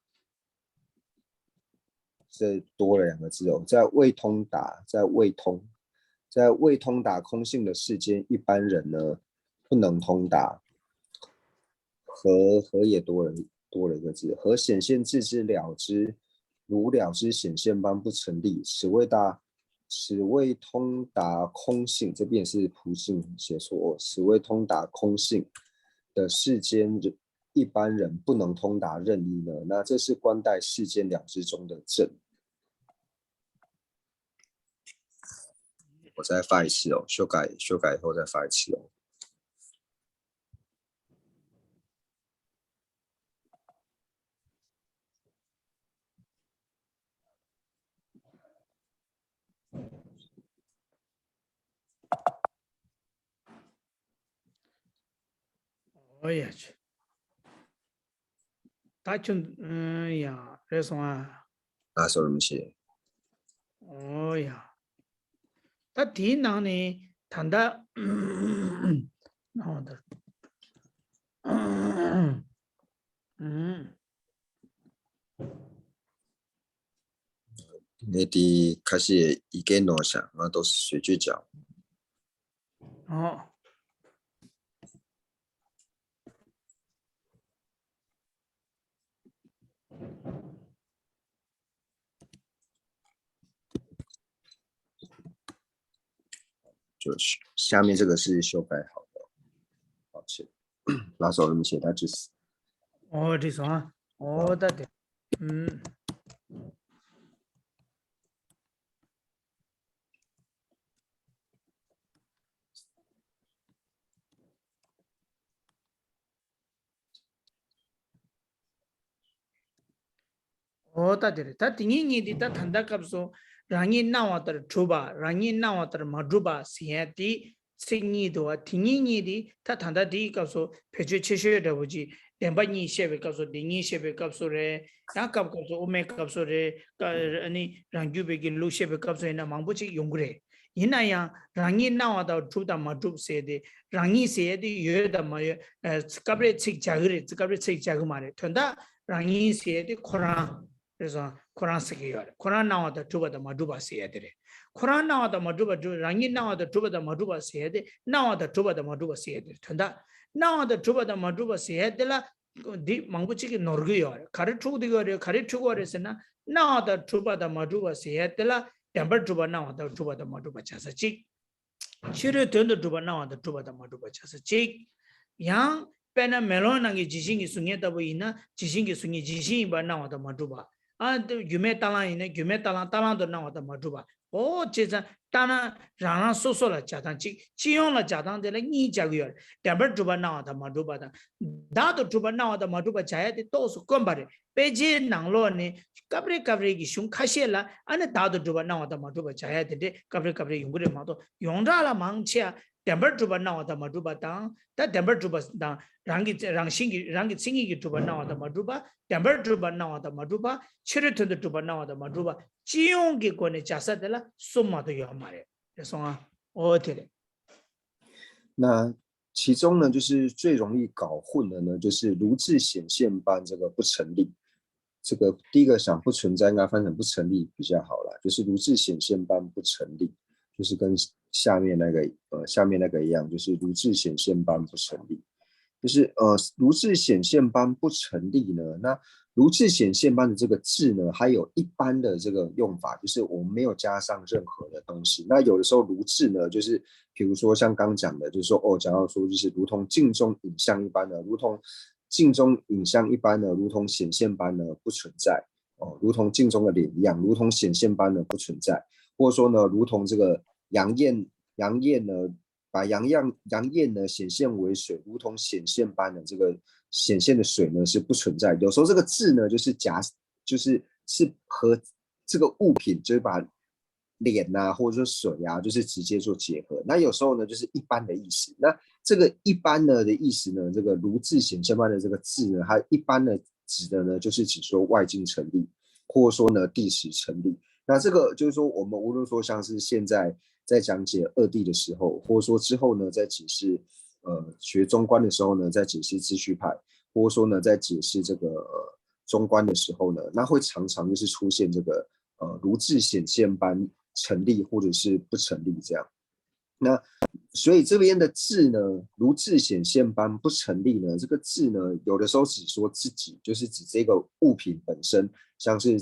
这多了两个字哦，在未通达，在未通达空性的世间，一般人呢不能通达。和也多了一个字，和显现自知了知如了知显现般不成立，此谓通达空性，这边是仆性写错，此谓通达空性的世间一般人不能通达任意呢，那这是观待世间了知中的正。我再发一次哦，修改以后再发一次哦。哦呀去，他就呀，这什么？哪首怎么写？哦呀，他第一囊呢，谈的，好的，那啲开始已经挪想，那都是水句脚。哦。就是下面这个是修改好的，抱歉，拉手怎么写？他只是哦，这种啊，哦的对，哦的对，他第一年的他谈的时候，让你那瓦的出吧，让你那瓦的马出吧，现的生意的话，第一年的他谈的第一个说，培训7月的我就200年协会告诉，2年协会告诉嘞，然后告诉我们告诉嘞，你让就别给路协会告诉那忙不起用嘞。那样让你那瓦的出的马出些的，让你些的有的嘛，这个吃家个，这个吃家个嘛的，同的让你些的可能。그래서 코란 쓰기요. 코란 나와도 주바다 마주바 써야 돼. 코란 나와도 마주바 주 랑이 나와도 주바다 마주바 써야 돼. 나와도 주바다 마주바 써야 돼. 된다. 나와도 주바다 마주바 써야 되라. 디 망부치기 노르기요. 가르치고디거려 가르치고 그래서나 나와도 주바다 마주바 써야 되라. 템버 주바 나와도 주바다 마주바 자서지. 치료 된도 주바 나와도 주바다 마주바 자서지. 양 पेना मेलोन अंगे जिशिंग सुनिए तब इना जिशिंग सुनिए जिशिंग बना होता मधुबा तो युमे ताला इने युमे ताला ताला तो ना होता मधुबा ओ चीज़ ताना राना सोसोला चाहता चियों ला चाहता हैं तेरे नी जागियर टेम्पर जुबा ना होता मधुबा था दादो जुबा ना होता मधुबा चाहे तो उस कम बारे पेजे नांगलो ने कब्रे कब्रे की शुं खासियला अने दादो जुबा ना होता मधुबा चाहे तो कब्रे कब्रे युंगरे मातो युंगराला मांगचिया टेम्पर जुबा ना होता मधुबा तां ता टेम्पर जुबा तां 랑기 싱기 주바 나와다 마주바 템버 주바 나와다 마주바 치르트도 주바 나와다 마주바 지용기 권의 자사들라 숨마도 요마래 그래서 어떻게 那其中呢，就是最容易搞混的呢，就是如智显现般这个不成立。这个第一个想不存在，应该翻成不成立比较好啦，就是如智显现般不成立，就是跟下面那个一样，就是如智显现般不成立。就是如智显现般不成立呢？那如字显现般的这个字呢，还有一般的这个用法，就是我们没有加上任何的东西。那有的时候如字呢，就是比如说像刚讲的，就是说讲到说就是如同镜中影像一般的，如同镜中影像一般的，如同显现般的不存在如同镜中的脸一样，如同显现般的不存在，或者说呢，如同这个阳焰呢。把阳焰呢显现为水，如同显现般的这个显现的水呢是不存在。有时候这个字呢就是和这个物品，就是把脸啊或者说水啊，就是直接做结合。那有时候呢就是一般的意思。那这个一般的意思呢，这个如字显现般的这个字呢，它一般的指的呢就是指说外境成立，或者说呢地时成立。那这个就是说，我们无论说像是现在在讲解二谛的时候，或者说之后呢，在解释学中观的时候呢，在解释秩序派，或者说呢，在解释这个中观的时候呢，那会常常就是出现这个如字显现般成立或者是不成立这样。那所以这边的字呢，如字显现般不成立呢，这个字呢，有的时候只说自己，就是指这个物品本身，像是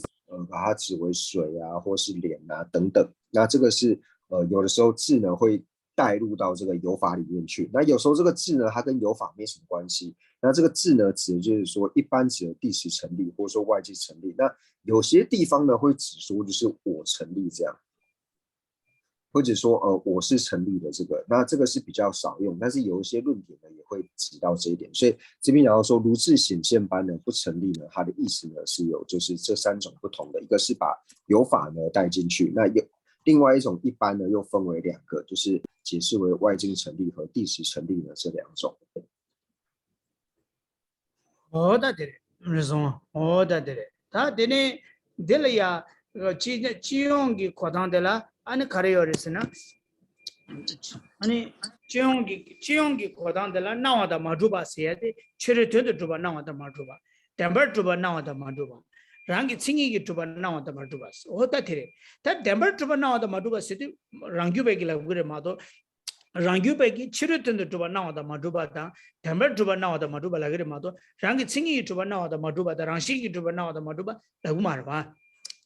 把它指为水啊，或是脸啊等等。那这个是有的时候字呢会带入到这个有法里面去。那有时候这个字呢，它跟有法没什么关系。那这个字呢，指的就是说一般指的地时成立，或者说外界成立。那有些地方呢会指说就是我成立这样。或者说我是成立的这个，那这个是比较少用，但是有一些论点呢也会指到这一点，所以这边然后说如字显现般呢不成立呢，它的意思呢是有就是这三种不同的，一个是把有法呢带进去，那有另外一种一般呢又分为两个，就是解释为外境成立和地时成立呢这两种。어다 되래. 그래서 어다 되래. 다 되네. 될이야. 지용기 고단들라 아니 가려였으나 아니 지용기 고단들라 나와다 마주바세야데 체르트도 주바 나와다 마주바. 템버 주바 나와다 마주바. 랑기 칭이기 주바 나와다 마주바스. 어다 되래. 다 템버 주바 나와다 마주바세데 랑규베기라 그래 마도 Rangu Pegi, Chiritan the Tubana, the Madubata, Temper Tubana, the Maduba Lagrimato, Rangi Singi Tubana, the Maduba, the Ranshiki Tubana, the Maduba, the Umarva.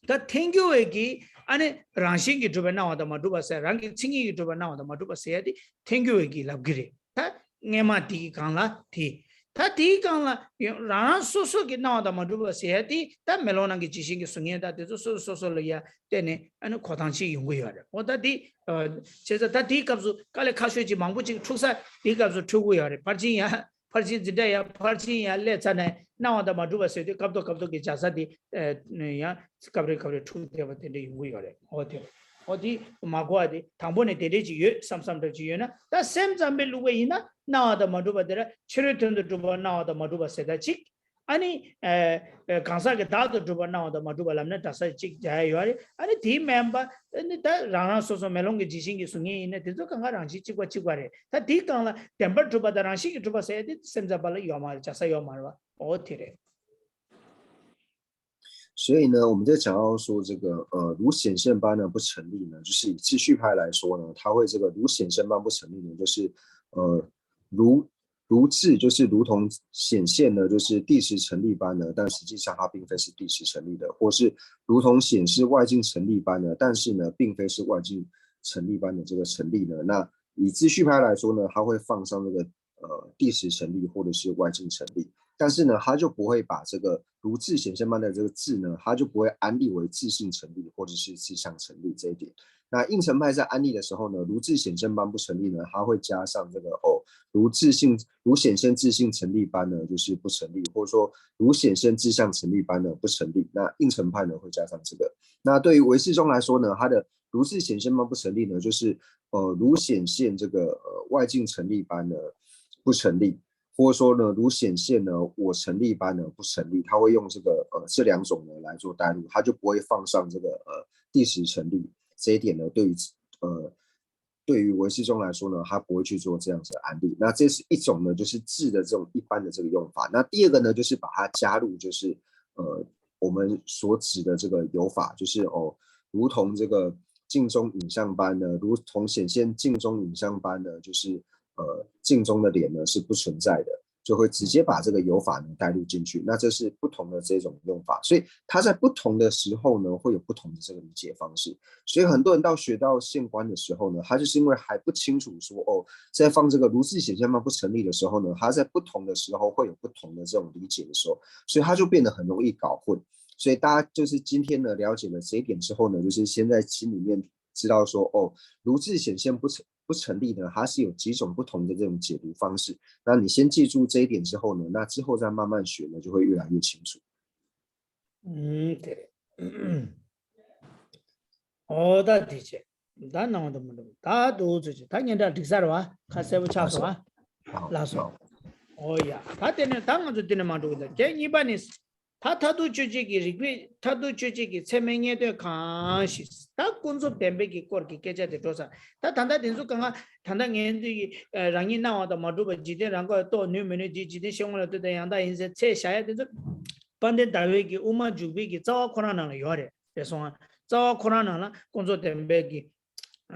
The thank you egi, and Ranshiki Tubana, the Maduba said, Rangi Singi Tubana, the Maduba said, thank you egi, Labgiri. That Nema Ti Kanla Ti. Tati Kanla, Rana Soso Gina, the Maduba said, that Melona Gishingi Sunia, that is also Sosolia, Tene, and Kotanchi in Weir. What that says that he comes to Kalakashi Manguchi Trusa, he comes to two weir, Pargia, Parsi the day, Parsia, let's now the Maduba said, the Kapto Kapto Jasadi, Cabri two day weir, or the Maguadi, Tambone Deji, some Giona, that same Zambeluina, now the Maduba there, Chiriton the Duba, now the Maduba said that chick. Ani kansa ke dato juba na oda maduba lamne tasa chik jaya yari ani thi member ni ta rana so melong ge jising ge sungi ne te to kanga rangchi chikwa chikware ta thi kangla temper juba da rangchi ge juba se de semza bala yomar chasa yomarwa o thire。 所以呢，我们在讲到说这个如显现般呢不成立呢，就是以秩序派来说呢，它会这个如显现般不成立呢，就是如字就是如同显现呢，就是地时成立般呢，但实际上它并非是地时成立的，或是如同显示外境成立般呢，但是呢，并非是外境成立般的这个成立呢。那以秩序派来说呢，它会放上那个地时成立或者是外境成立，但是呢，它就不会把这个如字显现般的这个字呢，它就不会安立为自性成立或者是自相成立这一点。那应成派在安立的时候呢，如字显现般不成立呢，它会加上这个如显现自性成立般呢，就是不成立，或者说如显现自相成立般呢不成立。那应成派呢会加上这个。那对于唯识宗来说呢，它的如字显现般不成立呢，就是如显现这个外境成立般呢不成立，或者说呢如显现呢我成立般呢不成立。它会用这个这两种呢来做带入，它就不会放上这个地时成立。这一点呢，对于唯识宗来说呢，他不会去做这样子的案例。那这是一种呢，就是字的这种一般的这个用法。那第二个呢，就是把它加入，就是我们所指的这个有法，就是如同这个镜中影像般呢，如同显现镜中影像般呢，就是镜中的脸呢是不存在的。就会直接把这个有法呢带入进去。那这是不同的这种用法，所以它在不同的时候呢会有不同的这个理解方式。所以很多人学到现观的时候呢，他就是因为还不清楚说在放这个如是显现观不成立的时候呢，他在不同的时候会有不同的这种理解的时候，所以他就变得很容易搞混。所以大家就是今天呢了解了这一点之后呢，就是先在心里面知道说如是显现不成立呢，它是有几种不同的这种解读方式。那你先記住这一点之后呢，那之后再慢慢学呢，就会越来越清楚。对。的的确，咱那么多么多，大都自己，他人家第三哇，看谁不抢手啊？拉手。呀，他点呢，当然就点了蛮多的。这一般呢，他都就这个这个，他都就这个前面的看是，他工作点别个过给这的多少，他谈点数刚刚谈到年的让人那的嘛，如果几天然后到你们的几天生活了，对的样，但是这下来的就，半天单位给我们就给早可能了有的，别说早可能了工作点别个。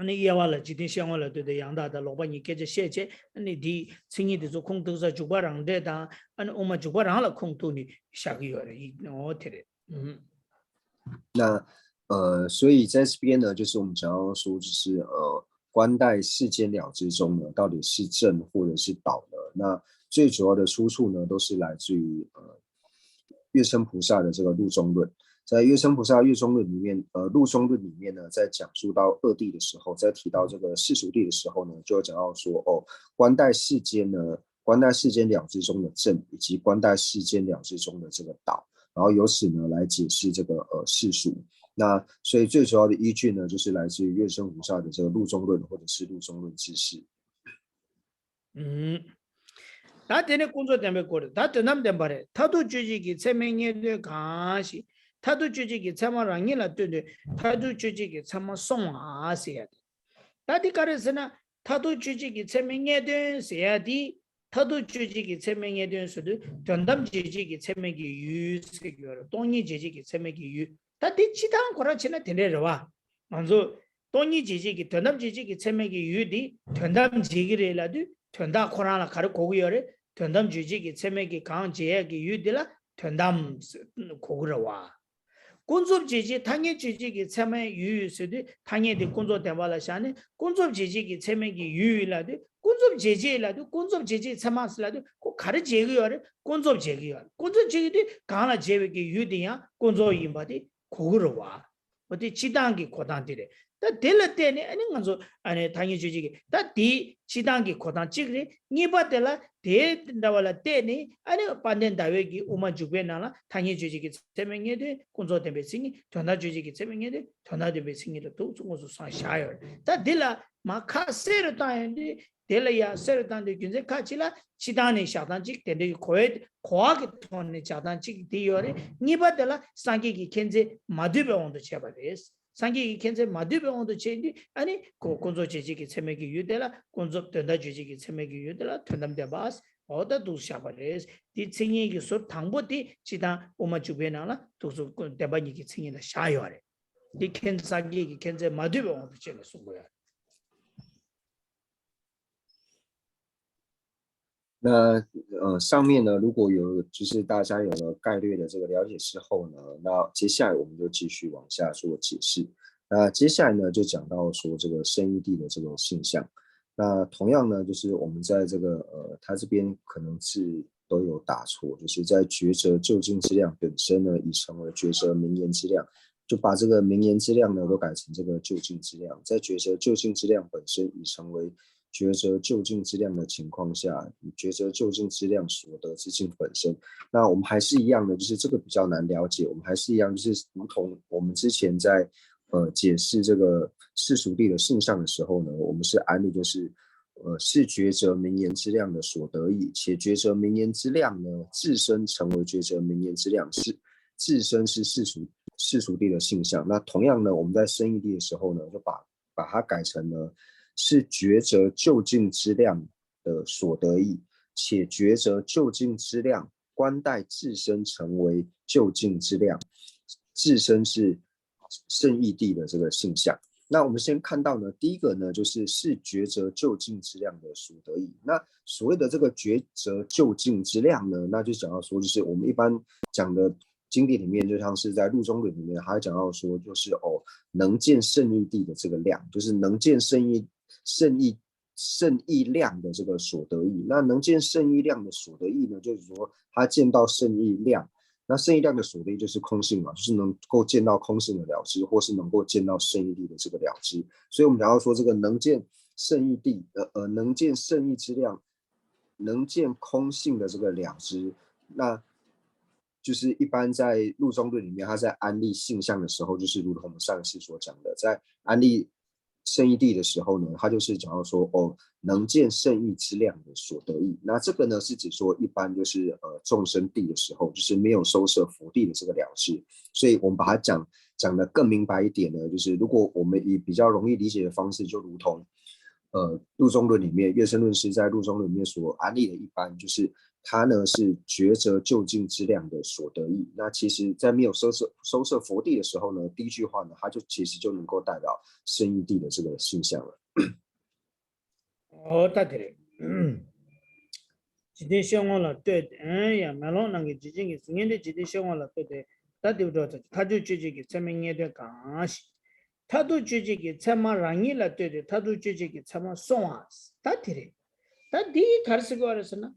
你也完了，今天想完了，对的，杨大的老板，你给这写起，你的生意的做空都是九八人的，当，我们九八人了空都你下个月的，我听的，那所以在这边呢，就是我们想要说，就是观待世间了之中呢，到底是正或者是倒呢？那最主要的出处呢，都是来自于月生菩萨的这个路中论。在月生菩萨月中论里面，路中论里面呢，在讲述到二谛的时候，在提到这个世俗谛的时候呢，就讲到说，观待世间呢，观待世间了之中的正，以及观待世间了之中的这个道，然后由此呢来解释这个世俗。那所以最主要的依据呢，就是来自于月生菩萨的这个路中论或者是路中论知识。他今天工作点没过的，他等他们点把的，他都自己给前面年的看些。他都自己给参谋让人了，对对，他都自己给参谋送啊些的。他的个是呢，他都自己给前面年的些的，他都自己给前面年的说的，等他们自己给前面给有这个，当年自己给前面给有，他的其他国家现在听得着吧？然后当年自己给等他们自己给前面给有的，等他们自己的了的，等他国家了开始国有的，等他们自己给前面给刚接给有的了，等他们国有哇。工作阶级，他也自己给前面有说的，他也的工作电话了下呢，工作阶级给前面给有了的，工作阶级了的，工作阶级参马是了的，我看的这个要的，工作这个要，工作这个的，刚了这个给有的呀，工作引发的，苦了哇，我的鸡蛋给扩大的嘞。但得了得呢，你讲说，他也就这个，但第其他给扩大这个呢，你把得了得那完了得呢，半天单位给我们就变了，他也就这个这边也的工作特别生意，团队就这个这边也的团队特别生意的都我说上下游，但得了嘛卡谁了当然的。得了呀，谁了当的现在看起来，其他的下单机等的快个团的下单机的有的，你把得了三个给现在马对边我都切不的。상기 현재 마두병원도 제디 아니工作 제지기 체맥이 유대라工作 된다 제지기 체맥이 유대라 된담대 바스 어다도 샤바레스 디칭이기 소 당보디 지다 오마 주변하나 도서 대바니기 칭이나 샤요래 디 켄사기 현재 마두병원도 제가 수고야 那上面呢，如果有就是大家有了概略的这个了解之后呢，那接下来我们就继续往下做解释。那接下来呢，就讲到说这个生义谛的这个现象。那同样呢，就是我们在这个它这边可能是都有打错，就是在觉者究竟之量本身呢，已成为觉者名言之量，就把这个名言之量呢都改成这个究竟之量，在觉者究竟之量本身已成为觉者究竟之量的情况下，以觉者究竟之量所得之境本身，那我们还是一样的，就是这个比较难了解，我们还是一样，就是如同我们之前在解释这个世俗谛的性相的时候呢，我们是安利就是是觉者名言之量的所得意，且觉者名言之量呢自身成为觉者名言之量，是自身是世俗谛的性相。那同样呢，我们在生义谛的时候呢，就把它改成了是觉者究竟之量的所得意，且觉者究竟之量观待自身成为究竟之量，自身是圣义谛的这个性相。那我们先看到呢，第一个呢就是觉则就近之量的所得义。那所谓的这个觉则就近之量呢，那就讲到说，就是我们一般讲的经典里面，就像是在入中论里面，还讲到说，就是能见胜义地的这个量，就是能见胜义量的这个所得义。那能见胜义量的所得义呢，就是说他见到胜义量。那胜义量的所得义就是空性嘛，就是能够见到空性的了知，或是能够见到胜义地的这个了知。所以我们讲到说，这个能见胜义地，能见胜义之量，能见空性的这个了知，那就是一般在入中论里面，他在安立性相的时候，就是如同我们上一次所讲的，在安立胜义地的时候呢，他就是讲到说，能见胜义之量的所得义。那这个呢是指说一般就是众生地的时候，就是没有收摄佛地的这个了知。所以我们把它讲的更明白一点呢，就是如果我们以比较容易理解的方式，就如同入中论里面，月生论师在入中论里面所安立的一般，就是它呢是觉则就近之量的所得义。那其实在没有收摄佛地的时候呢，第一句话呢，它就其实就能够代表胜义地的这个现象了。哦，对的，今天想我了，对，呀，马龙那个之前个，今天的今天想我了，对的，他对不对？他就觉这个这么一点关系，他都觉这个这么容易了，对的，他都觉这个这么松啊，他对的，他第一开始个是呢。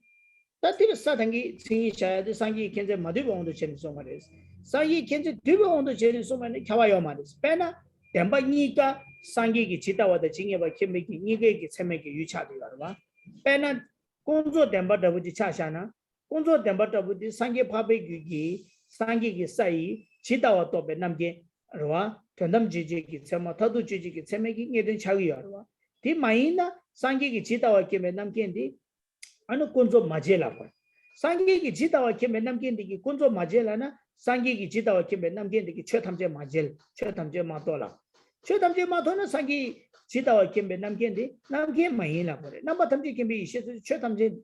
다들 사단기 생이 샤야데 상기 켄제 마디봉도 제는 소마레스 상기 켄제 뒤봉도 제는 소마네 캬와요 마레스 페나 덴바니까 상기기 지다와데 징여바 켐메기 니게기 쳔메기 유차디가르바 페나 공조 덴바다부지 차샤나 공조 덴바다부지 상기 파베기기 상기기 사이 지다와 또베 남게 알와 변담지지기 쳔마 타도 지지기 쳔메기 니든 차위요 알와 디 마이나 상기기 지다와 켐메 남게디 아니 군조 마제라 봐. 상기기 지다와 김에 남긴디기 군조 마제라나 상기기 지다와 김에 남긴디기 최탐제 마젤 최탐제 마도라. 최탐제 마도는 상기 지다와 김에 남긴디 남게 마이라 그래. 남바 탐제 김에 이시 최탐제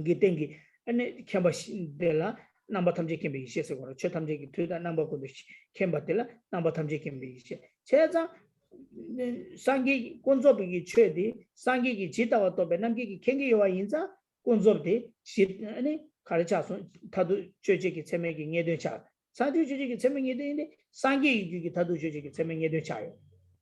기땡기 아니 캠바시데라 남바 탐제 김에 이시서 그래. 최탐제기 투다 남바 군도 캠바데라 남바 탐제 김에 이시. 제자 상기 군조비기 최디 상기기 지다와 또 남기기 캥기와 인자 군조비 아니 가르쳐서 다도 죄지기 세명이 녀되자 사주 죄지기 세명이 되는데 상기기 다도 죄지기 세명이 되자요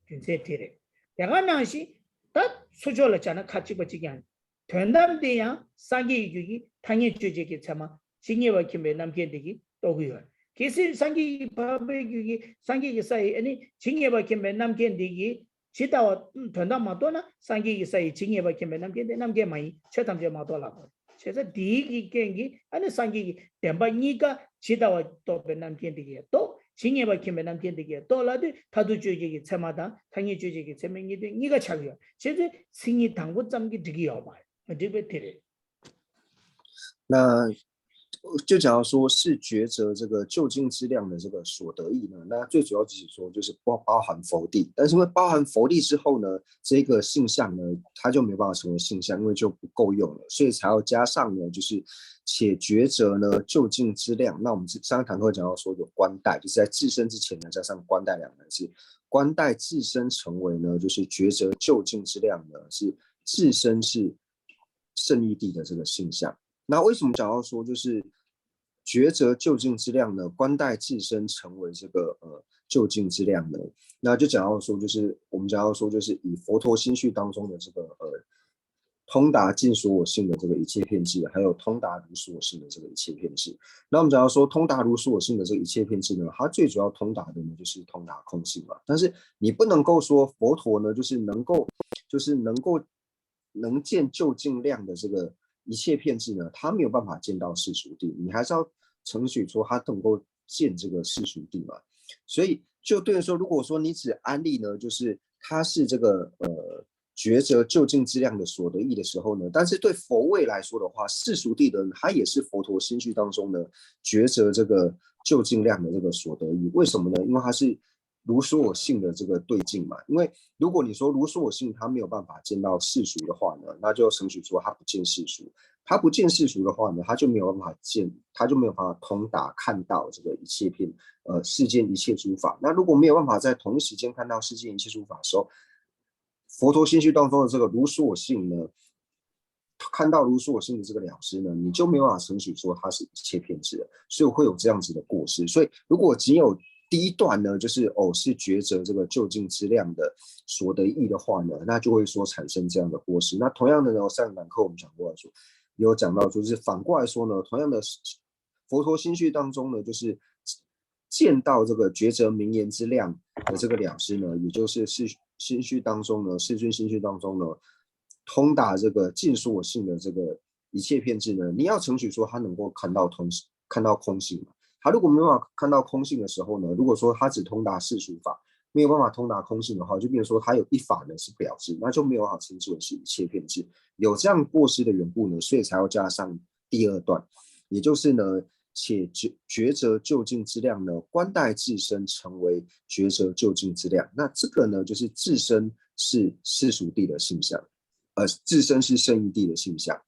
진짜티래 내가 나시 다 수조를 같이 버티게 한 된담대야 상기기 당연 죄지기 참아 징여와 김에 남게되기 또고요 계시 상기 바베기 상기기 사이 아니 징여와 김에 남게되기 지다와 된담 마도나 상기기 사이 징여와 김에 남게 많이 최담제 마도라고 그래서 디기 갱기 아니 상기기 덴바니까 지다와 또 남게되기 또 징여와 김에 남게되기 또라도 다도 주지기 참마다 당연 주지기 세명이 되 니가 차려 제대 승이 당고 잠기 되기요 말 어디베 되래 那就讲到说是觉则这个就近之量的这个所得义呢，那最主要就是说就是包含佛地，但是因为包含佛地之后呢，这个性相呢，它就没办法成为性相，因为就不够用了，所以才要加上呢，就是且觉则呢就近之量。那我们上一堂课讲到说有观待，就是在自身之前呢加上观待两个字，观待自身成为呢就是觉则就近之量呢是自身是胜义地的这个性相。那为什么讲到说就是觉则就近之量呢？观待自身成为这个就近之量呢？那就讲到说就是我们讲到说就是以佛陀心绪当中的这个通达尽所我性的这个一切遍智，还有通达如所我性的这个一切遍智。那我们讲到说通达如所我性的这个一切遍智呢，它最主要通达的呢就是通达空性嘛。但是你不能够说佛陀呢就是能见就近量的这个一切遍智呢，他没有办法见到世俗地，你还是要承许说他能够见这个世俗地嘛。所以就对于说，如果说你只安立呢，就是他是这个觉则就近之量的所得义的时候呢，但是对佛位来说的话，世俗地的他也是佛陀心绪当中呢觉则这个就近量的这个所得义。为什么呢？因为他是如所我性的这个对境嘛。因为如果你说如所我性他没有办法见到世俗的话呢，那就承许说他不见世俗。他不见世俗的话呢，他就没有办法通达看到这个一切世间一切诸法。那如果没有办法在同一时间看到世间一切诸法的时候，佛陀心绪当中的这个如所性呢，看到如所性的这个了知呢，你就没有办法承许说它是一切偏执的，所以会有这样子的过失。所以如果仅有第一段呢，就是是抉择这个究竟之量的所得义的话呢，那就会说产生这样的过失。那同样的呢，上堂课我们讲过来说，也有讲到，就是反过来说呢，同样的佛陀心绪当中呢，就是见到这个抉择名言之量的这个了知呢，也就是心绪当中呢，世尊心绪当中呢，通达这个尽所性的这个一切片智呢，你要承许说他能够看到空性嘛。他如果没有办法看到空性的时候呢，如果说他只通达世俗法，没有办法通达空性的话，就变成说他有一法呢是表智，那就没有办法称之为是一切片智。有这样过失的缘故呢，所以才要加上第二段，也就是呢，且抉择究竟之量呢，观待自身成为抉择究竟之量。那这个呢，就是自身是世俗谛的性相，自身是圣义谛的性相。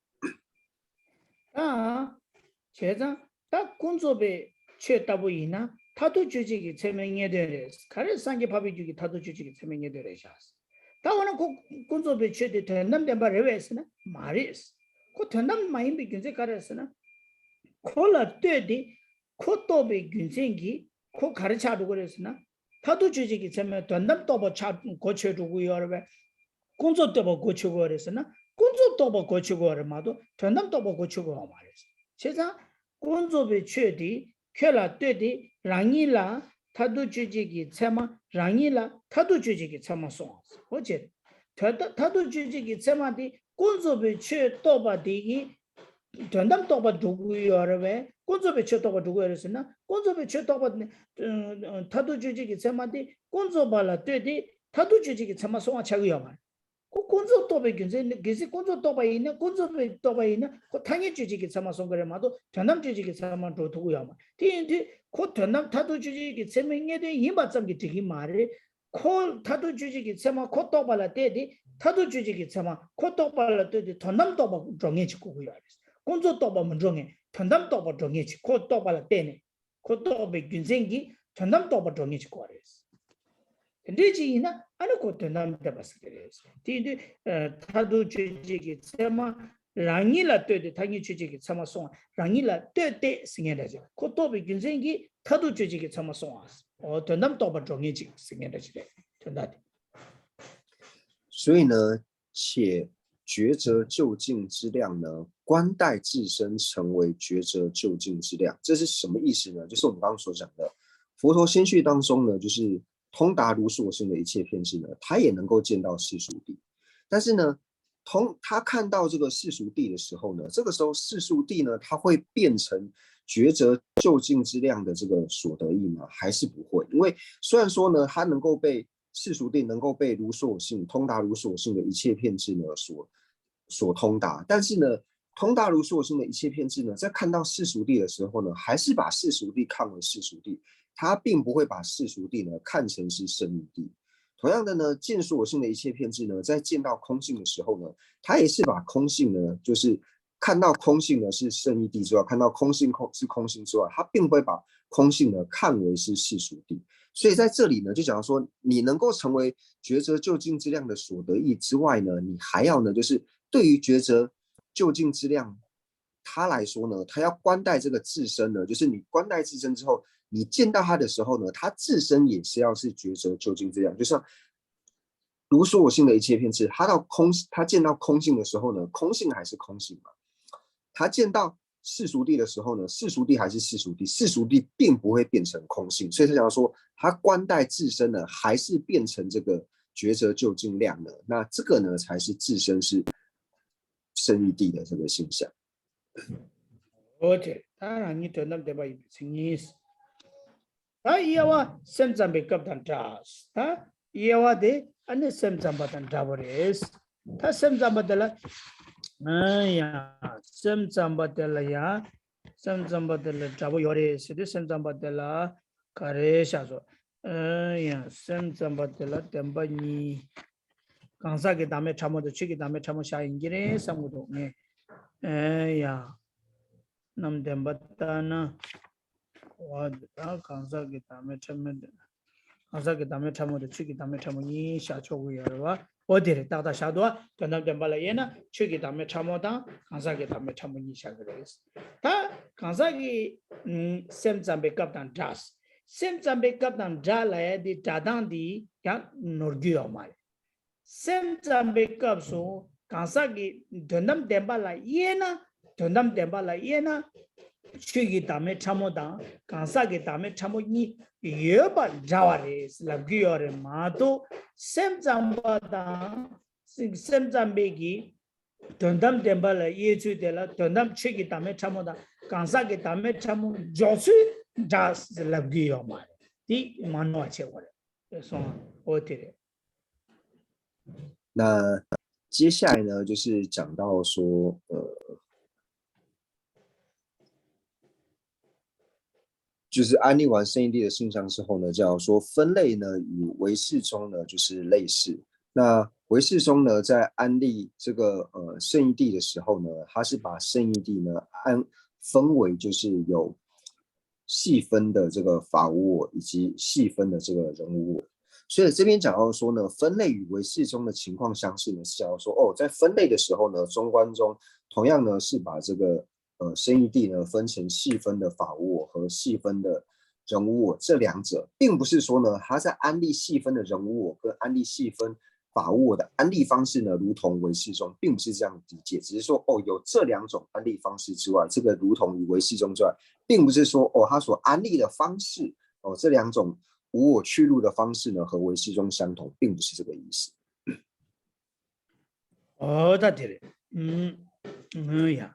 觉得他工作被却答不赢呢，他都觉这个前面也得可是三级法比这个他都觉这个前面也得来下子。他可能工作被却的团队点把认为是呢，马里是，可团队马因被跟着搞的是呢，可了对的，可都被跟着给，可卡的差多个是呢，他都觉这个前面团队都把差过去住过要了呗，工作都把过去过的是呢，工作都把过去过的嘛都，团队都把过去过好嘛的是，现在工作被却的。去了对的，让你了，他都觉这个什么，让你了，他都觉这个什么送，我觉得他都觉这个什么的工作被去多把的，团队多把足够要了呗，工作被去多把足够要是呢，工作被去多把他都觉这个什么的工作罢了对的，他都觉这个什么送吃个要嘛。工作多被跟着，可是工作多被呢，工作被多被呢，可他也就这个什么送过来嘛，都团队就这个什么做图样嘛，第可团队他都就这个什么也得一把这么这个嘛的，可他都就这个什么可多把了对的，他都就这个什么可多把了对的，团队多把专业去过个样的，工作多把不专业，团队多把专业去，可多把了对呢，可多被跟着的，团队多把专业去过的。这些呢，俺那个团队的不是这个，第一，他都觉这个什么，让你了对的，他你觉这个什么送，让你了对的，是伢来着，可多被跟上去，他都觉这个什么送啊，团队多不专业去，是伢来着的，团队的。所以呢，且抉择究竟之量呢，观待自身成为抉择究竟之量，这是什么意思呢？就是我们刚刚所讲的，佛陀心绪当中呢，就是通达如所性的一切片智呢，他也能够见到世俗谛，但是呢，他看到这个世俗谛的时候呢，这个时候世俗谛呢，它会变成抉择究竟之量的这个所得义吗？还是不会？因为虽然说呢，它能够被世俗谛能够被如所性通达如所性的一切片智呢所通达，但是呢，通达如所性的一切片智呢，在看到世俗谛的时候呢，还是把世俗谛看为世俗谛，他并不会把世俗谛呢看成是圣义谛。同样的呢，见所性的一切片智呢，在见到空性的时候呢，他也是把空性呢，就是看到空性呢是圣义谛之外，看到空性是空性之外，他并不会把空性呢看为是世俗谛。所以在这里呢，就讲说，你能够成为抉择究竟之量的所得义之外呢，你还要呢，就是对于抉择究竟之量，他来说呢，他要观待这个自身呢，就是你观待自身之后，你见到他的时候呢，他自身也是要是抉择究竟之量，就像如所有性的一切片智，他见到空性的时候呢，空性还是空性嘛，他见到世俗谛的时候呢，世俗谛还是世俗谛，世俗谛并不会变成空性，所以他讲说，他观待自身呢，还是变成这个抉择究竟量的，那这个呢，才是自身是圣义谛的这个现象。OK，当然你团队对吧？成意思。他也话sem zambe kaptan tas，他也话的，安那sem zambatan taboris，他sem zambatela，哎呀，sem zambatela呀，sem zambatela tabo yore，是的sem zambatela，卡嘞下说，哎呀，sem zambatela temba ni，刚才给咱们差不多去给咱们差不多下一个嘞，什么东西？ 야 남덴바타나 와다 간사기 다음에 참면 간사기 다음에 참모도 치기 다음에 참모니 샤초고여와 어디를 따다 샤도와 전남덴발라예나 치기 다음에 참모다 간사기 다음에 참모니 샤그레스 다 간사기 셈잠베 갑단 자스 셈잠베 갑단 자라야디 다단디 야 노르기요 말 셈잠베 갑소 간사기 전남덴발라 예나 전남덴발라 예나 취기 다음에 참모다 간사기 다음에 참모니 예바 자와레스 라기어레 마도 셈잠바다 셈잠베기 전담덴발라 예주데라 전담 취기 다음에 참모다 간사기 다음에 참모 조수 자스 라기어 말 디 만노아 체워레 그래서 어디래 那接下来呢，就是讲到说，就是安利完圣义地的性相之后呢，叫说分类呢与唯识中呢就是类似。那唯识中呢，在安利这个圣义地的时候呢，它是把圣义地呢分为就是有细分的这个法无我以及细分的这个人无我。所以这边讲到说呢，分类与唯识中的情况相似呢，是讲到说哦，在分类的时候呢，中观中同样呢是把这个圣义地呢分成细分的法无我和细分的人无我这两者，并不是说呢，它在安利细分的人无我跟安利细分法无我的安利方式呢，如同唯识中，并不是这样理解，只是说哦，有这两种安利方式之外，这个如同于唯识中之外，并不是说哦，它所安利的方式哦，这两种无我去路的方式呢，和唯识中相同，并不是这个意思。哦，那对了，呀，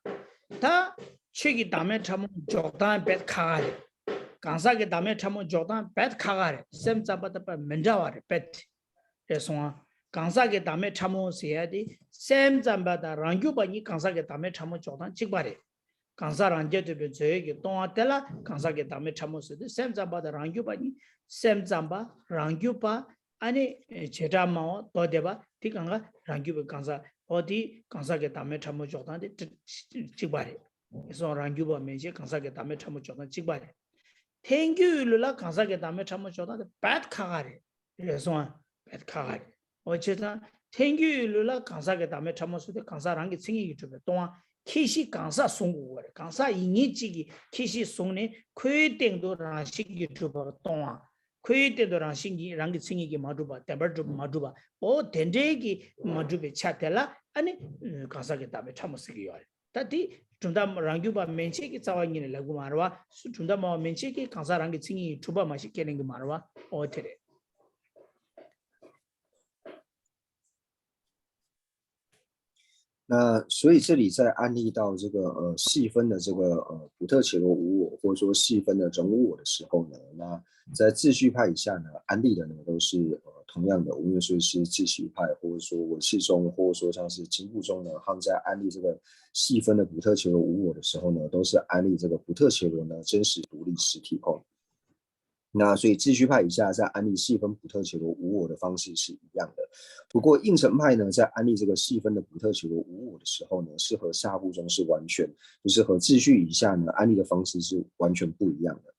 他去다음에 참 조단 배 카가래, 강사게 다음에 참 조단 배 카가래, 셈자바다 배 menja와래 배, 그래서 강사게 다음에 참 세야디 셈자바다 랑규바니 강사게 다음에 참 조단 찍바래. 강사 란제도 저에게 동아텔라 강사게 다음에 참모스데 셈자바다 랑규바니 셈잠바 랑규바 아니 제자마오 도데바 티강가 랑규바 강사 어디 강사게 다음에 참모 조단데 찍바래 그래서 랑규바 메제 강사게 다음에 참모 조단 찍바래 땡큐율라 강사게 다음에 참모 조단데 밭 카가래 그래서 밭 카가래 어쨌든 땡큐율라 강사게 다음에 참모스데 강사랑게 생기기 좀 동안 키시 강사 송고 강사 인이지기 키시 송네 쾌땡도 라시기 주버 동아 쾌땡도 라시기 랑기 생기기 마두바 데버도 마두바 오 덴데기 마두베 차텔라 아니 강사게 다음에 참으시기요 다디 준다 랑규바 멘체기 자와기네 라고 말와 준다 뭐 멘체기 강사 랑기 생기 주바 마시 깨는 거 말와 어테레那所以这里在安利到这个细分的这个普特伽罗无我，或者说细分的人无我的时候呢，那在秩序派以下呢，安利的呢都是同样的，无论说是秩序派，或者说唯识中，或者说像是经部中呢，他们在安利这个细分的普特伽罗无我的时候呢，都是安利这个普特伽罗呢真实独立实体空。那所以秩序派以下在安利细分普特伽罗无我的方式是一样的，不过应成派呢在安利这个细分的普特伽罗无我的时候呢，是和下部中是完全，就是和秩序以下呢安利的方式是完全不一样的。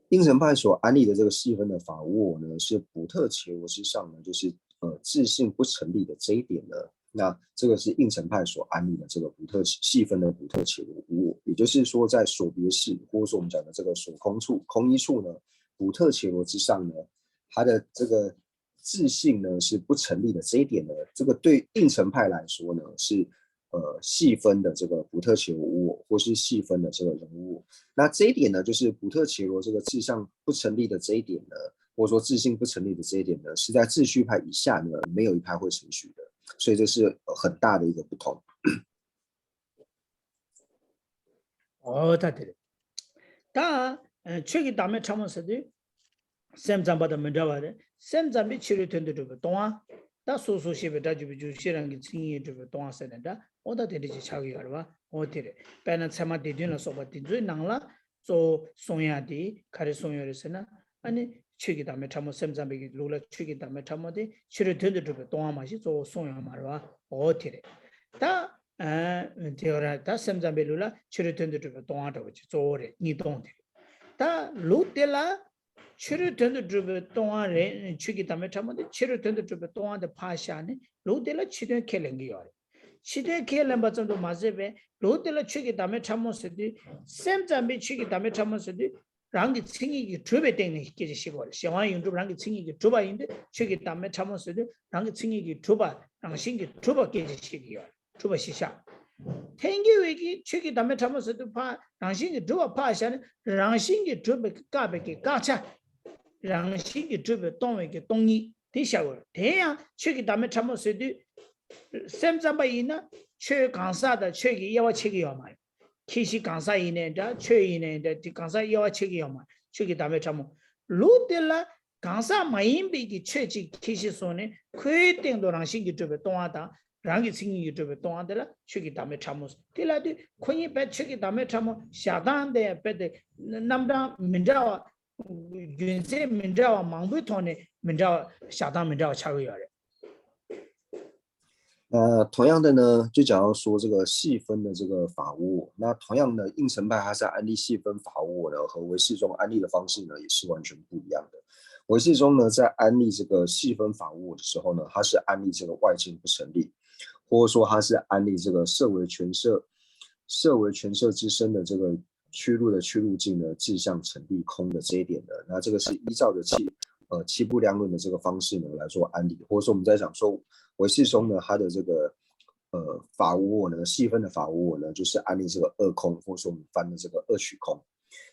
应成派所安利的这个细分的法无我呢，是普特伽罗之上呢，就是自性不成立的这一点呢，那这个是应成派所安利的这个细分的普特伽罗无我，也就是说在所别识或者说我们讲的这个所空处空一处呢。普特伽罗之上呢，它的这个自性呢是不成立的，这一点呢，这个对应成派来说呢是细分的这个普特伽罗无我，或是细分的这个人无我。那这一点呢，就是普特伽罗这个自相不成立的这一点呢，或者说自性不成立的这一点呢，是在秩序派以下呢没有一派会承许的，所以这是很大的一个不同。哦，对，다 최기 다음에 참았어도 샘잠바다 문자와데 샘잠비 치료 텐데도 동아 다 소소시베 다주비 주시랑기 칭이도 동아 세는다 오다 되지 차기 알바 어디래 배는 참아 되는 소바티 주 낭라 조 송야디 카레 송여르스나 아니 최기 다음에 참어 샘잠비 로라 최기 다음에 참어데 치료 텐데도 동아 맛이 조 송야 말와 어디래 다 되어라 다 샘잠벨루라 치르튼도 동아도 조래 니동데 다 루텔라 치르튼도 동아래 치기 담에 참는데 치르튼도 동아데 파샤네 루텔라 치르 켈랭기요 치르 켈랭 바정도 마제베 루텔라 치기 담에 참모스디 샘잠비 치기 담에 참모스디 랑기 칭이기 주베 땡네 깨지 시고 시와 용주 랑기 칭이기 주바인데 치기 담에 참모스디 랑기 칭이기 주바 랑신기 주바 깨지 시기요 주바 시샤 탱기위기 치기 담에 참모스디 파 랑신기 주바 파샤네 랑신기 주베 까베기 까차 랑신기 주베 동웨기 동이 대샤고 대야 치기 담에 참모스디 샘잠바이나 최 강사的최기 야와 책이요 말 키시 강사이네다 최이네다 디 강사 야와 책이요 말 최기 담에 참 루텔라 강사 마인비기 최지 키시 손에 크에땡도 랑신기 주베 동하다 랑기 칭이 주베 동하더라 최기 담에 참모 딜라디 코니 배 최기 담에 참모 샤단데 배데 남다 민자와 윤세 민자와 망부톤에 민자 샤단 민자와 차고요同样的呢，就讲到说这个细分的这个法务，那同样的应成派它在安利细分法务呢，和唯识宗安利的方式呢，也是完全不一样的。唯识宗呢，在安利这个细分法务的时候呢，它是安利这个外境不成立，或者说它是安利这个设为权摄之身的这个趋入的趋入境呢，志向成立空的这一点的，那这个是依照着七不两论的这个方式呢来做安利，或者说我们在讲说唯识宗呢，它的这个法无我呢，细分的法无我呢，就是安利这个二空，或者说我们翻的这个二取空。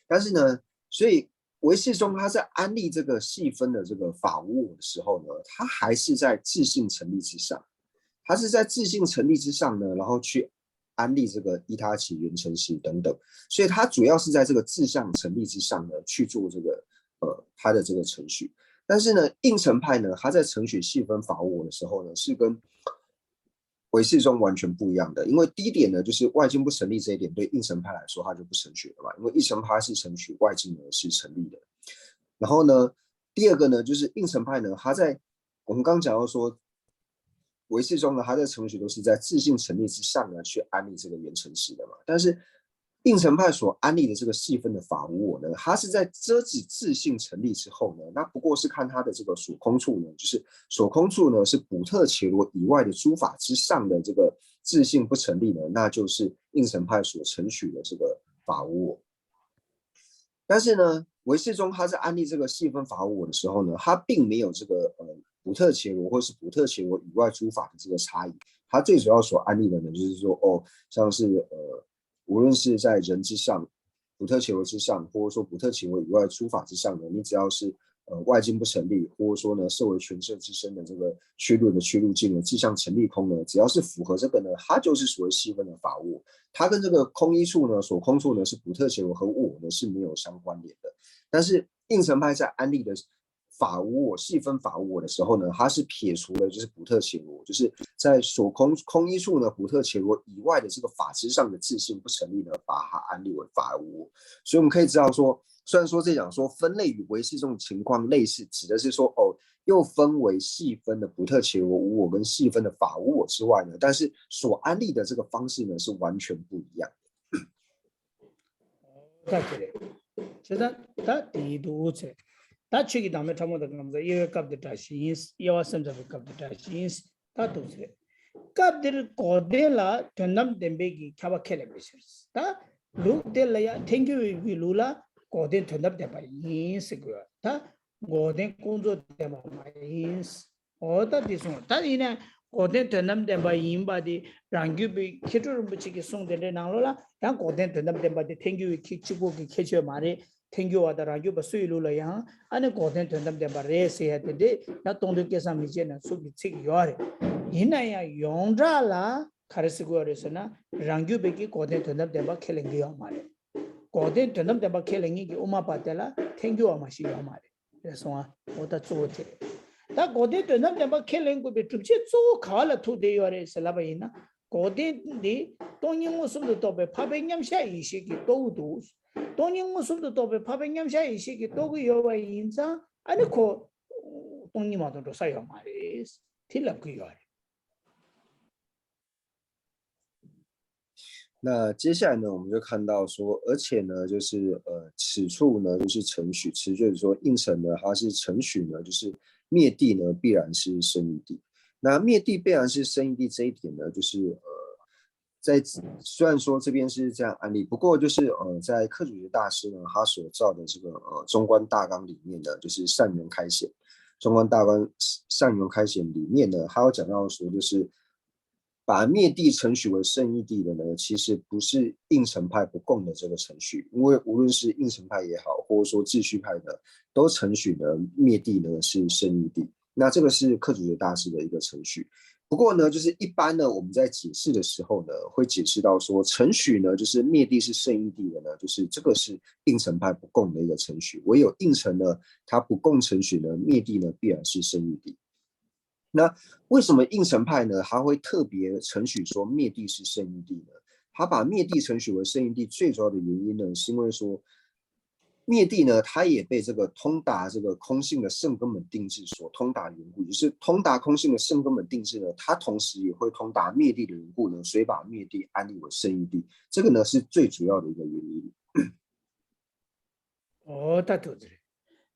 但是呢，所以唯识宗它在安利这个细分的这个法无我的时候呢，它还是在自性成立之上，它是在自性成立之上呢，然后去安利这个依他起原成系等等，所以它主要是在这个自相成立之上呢去做这个它的这个程序。但是呢，应成派呢，他在程序细分法无我的时候呢，是跟唯识宗完全不一样的。因为第一点呢，就是外境不成立这一点，对应成派来说，它就不成序了嘛。因为应成派是程序，外境呢是成立的。然后呢，第二个呢，就是应成派呢，他在我们刚刚讲到说，唯识宗呢，他在程序都是在自性成立之上呢去安利这个原成式的嘛。但是应成派所安利的这个细分的法无我呢，它是在遮止自性成立之后呢，那不过是看它的这个所空处呢，就是所空处呢是补特伽罗以外的诸法之上的这个自性不成立呢，那就是应成派所承许的这个法无我。但是呢，唯识宗他在安利这个细分法无我的时候呢，他并没有这个补特伽罗或是补特伽罗以外诸法的这个差异，他最主要所安利的呢，就是说像是无论是在人之上、补特伽罗之上，或者说补特伽罗以外诸法之上呢，你只要是外境不成立，或者说呢设为权摄之身的这个趋入的趋入境呢，志向成立空呢，只要是符合这个呢，它就是所谓细分的法无我。它跟这个空一处呢，所空处呢是补特伽罗和我呢是没有相关联的。但是应成派在安利的法无我细分法无我的时候呢，它是撇除了就是补特伽罗，就是在所空一处呢补特伽罗以外的这个法之上的自性不成立呢，把它安利为法无我。所以我们可以知道说，虽然说这讲说分类与唯识这种情况类似，指的是说又分为细分的补特伽罗无我跟细分的法无我之外呢，但是所安利的这个方式呢是完全不一样的。다 취기 다음에 참고도 그러면서 이거 값들 다시 이와 선자의 값들 다시 다 도스래 값들 고델라 전남 덴베기 캬바켈레 비셔스 다 루델라야 땡큐 위루라 고델 전남 데바 인스고요 다 고델 공조 데바 마인스 어다 디송 다 이네 고델 전남 데바 인바디 랑규비 키트르 붙이기 송데레 나로라 다 고델 전남 데바디 땡큐 키치고기 캐쳐 말이 땡겨와다 라교 버스이루라야 아니 고된 된담데 바레세 해데 나 동도께서 미제나 수비 책 요아래 이나야 용자라 카르스고레스나 랑규베기 고된 된담데 바 켈랭기요 말에 고된 된담데 바 켈랭이기 오마바텔라 땡겨와 마시 요 말에 그래서 오다 쪼테 다 고된 된담데 바 켈랭고베 줍치 쪼 가라 투데요레 살라바이나 고된디 동영무슨도 또베 파백냠샤 이식이 또우도 동영 모습도 또 파백냠샤 이식이 또그 여와 인자 아니 고 동님하고도 사요 말이스 틸랍 그 요래 那接下来呢，我们就看到说，而且呢，就是此处呢就是程序，此就是说应承呢，它是程序呢，就是灭地呢必然是生一地。那灭地必然是生一地这一点呢，就是在虽然说这边是这样案例，不过就是在克主杰大师呢，他所造的这个中观大纲里面呢，就是善缘开显，中观大纲善缘开显里面呢，他有讲到说就是。把灭地程序为圣义地的呢，其实不是应承派不共的这个程序，因为无论是应承派也好，或者说秩序派的，都程序呢灭地呢是圣义地。那这个是克主杰大师的一个程序。不过呢，就是一般呢，我们在解释的时候呢，会解释到说，程序呢就是灭地是圣义地的呢，就是这个是应承派不共的一个程序，唯有应承呢，它不共程序呢，灭地呢必然是圣义地。那为什么应承派呢？他会特别承许说灭地是圣义地呢？他把灭地承许为圣义地，最主要的原因呢，是因为说灭地呢，它也被这个通达这个空性的圣根本定制所通达的缘故，就是通达空性的圣根本定制呢，它同时也会通达灭地的缘故呢，所以把灭地安立为圣义地，这个呢是最主要的一个原因。다 도드래.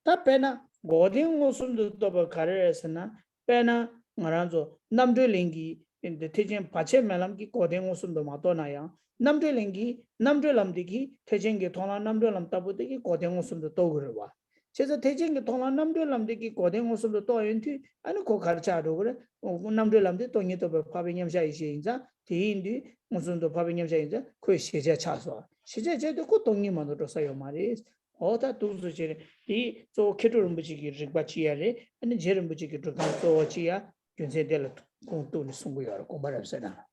다 빼나 고딩 무슨도 또 가르에서나 빼나 말아줘 남들링기 인데 태진 바체 멜람기 고딩 무슨도 마도나야 남들링기 남들람디기 태진게 통한 남들람 따부디기 고딩 무슨도 또 그러와. 그래서 태진게 통한 남들람디기 고딩 무슨도 또 연티 아니 고 가르쳐도 그래. 남들람디 또 니도 파비냠샤 이시인자 대인디 무슨도 파비냠샤 인자 그 시제 차서 시제 제도 그 동님만으로 써요 말이. 어다 두수지 이 조케르 무지기 릭바치야레 아니 제르 무지기 조치야 준세될 공도는 송구여 공발했잖아.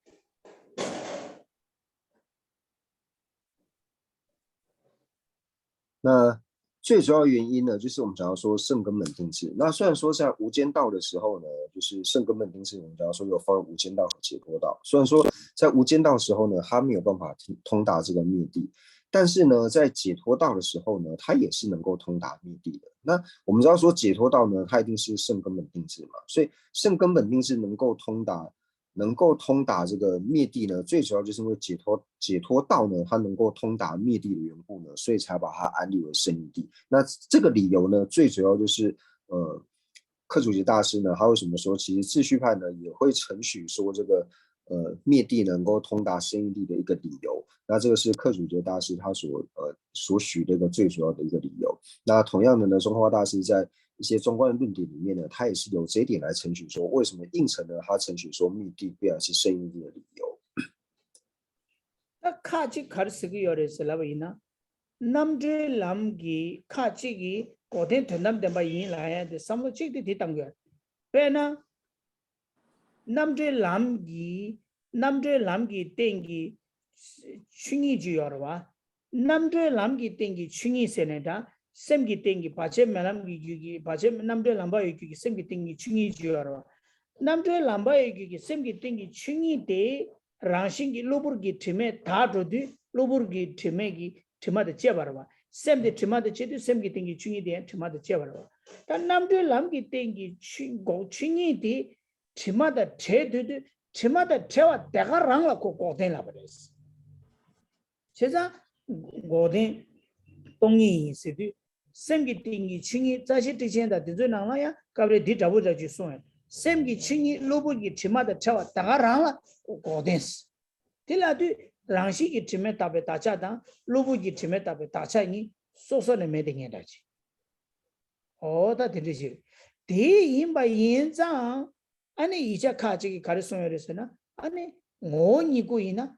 那最主要原因呢，就是我们讲到说圣根本定制。那虽然说在无间道的时候呢，就是圣根本定制，我们讲到说有分无间道和解脱道。虽然说在无间道的时候呢，他没有办法通达这个灭地，但是呢，在解脱道的时候呢，他也是能够通达灭地的。那我们知道说解脱道呢，它一定是圣根本定制嘛，所以圣根本定制能够通达这个灭地呢，最主要就是因为解脱道呢，它能够通达灭地的缘故呢，所以才把它安立为圣义地。那这个理由呢，最主要就是克主杰大师呢，他为什么说其实秩序派呢也会承许说这个灭地能够通达圣义地的一个理由。那这个是克主杰大师他所许的一个最主要的一个理由。那同样的呢，中华大师在一些中观的论点里面呢，他也是有这一点来承许说，为什么应承呢？他承许说灭地必然是圣义地的理由。那卡吉卡斯基有的是那位呢？남들 남기 카치기 고된 된담 된바 인라야 데 삼로직디 디당겨 배나 남들 남기 땡기 충이 주여와 남들 남기 땡기 충이 세네다 셈기 땡기 바체 메람기 주기 바체 남들 남바 유기 셈기 땡기 충이 주여와 남들 남바 유기 셈기 땡기 충이 데 랑싱기 로부르기 팀에 다도디 로부르기 팀에기 팀마다 제바라와 셈데 팀마다 제도 셈기 땡기 충이 데 팀마다 제바라와 단 남들 남기 땡기 충고 충이 데 팀마다 제도도 팀마다 제와 대가랑라 고고된라 버렸어 제자 고된 동이 있어도 셈기 땡기 충이 자시 되진다 되잖아야 가브레 디다보자지 손 셈기 충이 로보기 팀마다 제와 대가랑라 고고된스 딜라도 랑시기 팀에 답에 다자다 로보기 팀에 답에 다자니 소소네 메딩에다지 어다 들으시 대인바 인장 아니 이자 카지기 가르송여서나 아니 오니고이나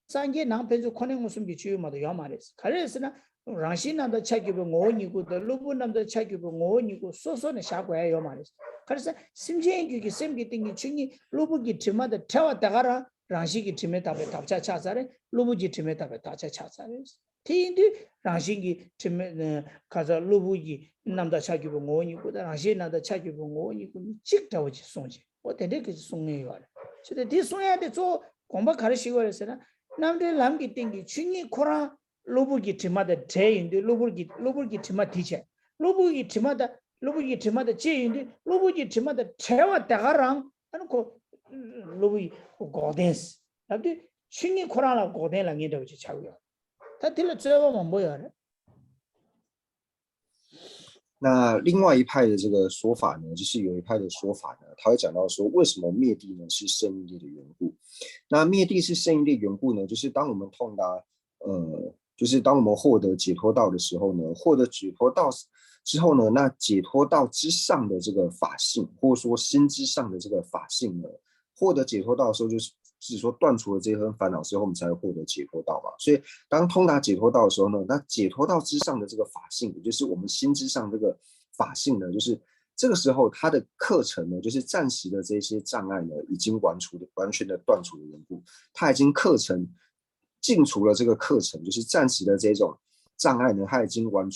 산게 남편주 코네 무슨 비추마도 야마레스 가르스나 랑시나도 차기고 오니고도 로보남도 차기고 오니고 소소네 샤고야 야마레스 그래서 심지행기기 셈기 띵기 중이 로보기 팀마다 태웠다가라 랑시기 팀에 답에 답자 차자래 로부지 팀에 답에 답자 차자래 티인디 랑시기 팀에 가서 로부지 남다 차기고 뭐니고다 랑시 남다 차기고 뭐니고 직다오지 송지 어때 그 송해요 근데 디 송해야 저 공부 가르치고 그랬으나 남들 남기 땡기 중이 코라 로부기 팀마다 제인데 로부기 팀마 티체 로부기 팀마다 제인데 로부기 팀마다 제와 다가랑 하는 거 로비 고덴스. 나도 신이 코로나 고대랑 이라고 자고요. 다 들려 들어보면 뭐야? 那另外一派的这个说法呢，就是有一派的说法呢，他会讲到说，为什么灭地呢是圣义力的缘故？那灭地是圣义力缘故呢，就是当我们通达，就是当我们获得解脱道的时候呢，获得解脱道之后呢，那解脱道之上的这个法性，或者说心之上的这个法性呢，获得解脱道的时候，就是说断除了这份烦恼之后，我们才会获得解脱道嘛。所以当通达解脱道的时候呢，那解脱道之上的这个法性，也就是我们心之上这个法性呢，就是这个时候它的课程呢，就是暂时的这些障碍呢，已经完全的断除的缘故，它已经课程尽除了这个课程，就是暂时的这种障碍呢，它已经完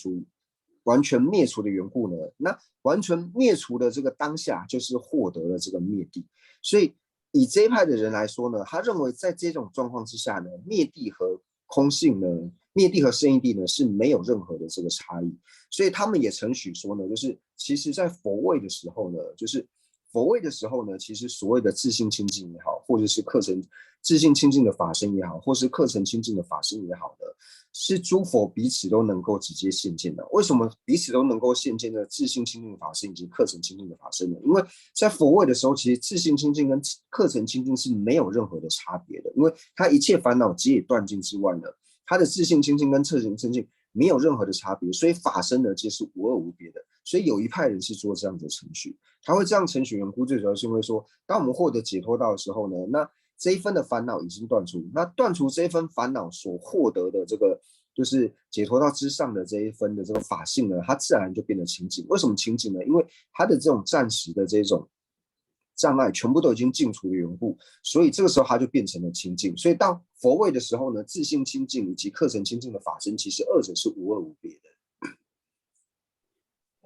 全灭除的缘故呢，那完全灭除的这个当下，就是获得了这个灭地。所以以这一派的人来说呢，他认为在这种状况之下呢，灭地和空性呢，灭地和圣义地呢是没有任何的这个差异。所以他们也承许说呢，就是其实在佛位的时候呢，就是佛位的时候呢，其实所谓的自性清净也好，或者是课程自性清净的法身也好，或是课程清净的法身也好的，是诸佛彼此都能够直接现见的。为什么彼此都能够现见的自性清净的法身以及课程清净的法身呢？因为在佛位的时候，其实自性清净跟课程清净是没有任何的差别的，因为它一切烦恼皆已断尽之外呢，它的自性清净跟课程清净没有任何的差别，所以法身呢皆是无二无别的。所以有一派人是做这样的程序，他会这样程序缘故，最主要是因为说，当我们获得解脱道的时候呢，那这一分的烦恼已经断除，那断除这一分烦恼所获得的这个就是解脱道之上的这一分的这个法性呢，它自然就变得清净。为什么清净呢？因为它的这种暂时的这种障碍全部都已经尽除的缘故，所以这个时候它就变成了清净。所以到佛位的时候呢，自性清净以及课程清净的法身，其实二者是无二无别的。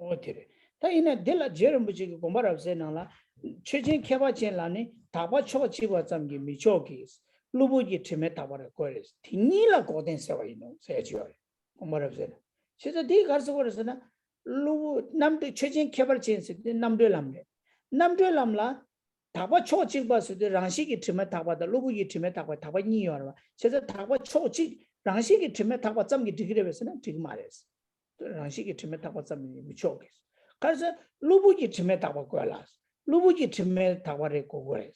어디래? 다 이네 델라 제르무지 고마랍세나라 최진 개발진라니 다바 초치고 잠기 미초기스 루부지 팀에 다바를 거레스 티니라 고된 세와이노 세지요 고마랍세나 진짜 디 가서 그래서나 루부 남도 최진 개발진스 남도람래 남도람라 다바 초치고서도 랑식이 팀에 다바다 루부지 팀에 다바 니요라 진짜 다바 초치 랑식이 팀에 다바 잠기 디그레베스나 디그 말했어 랑식이 팀에 타고 잡는 미쳐게. 그래서 루부기 팀에 타고 거라스. 루부기 팀에 타고를 고거레스.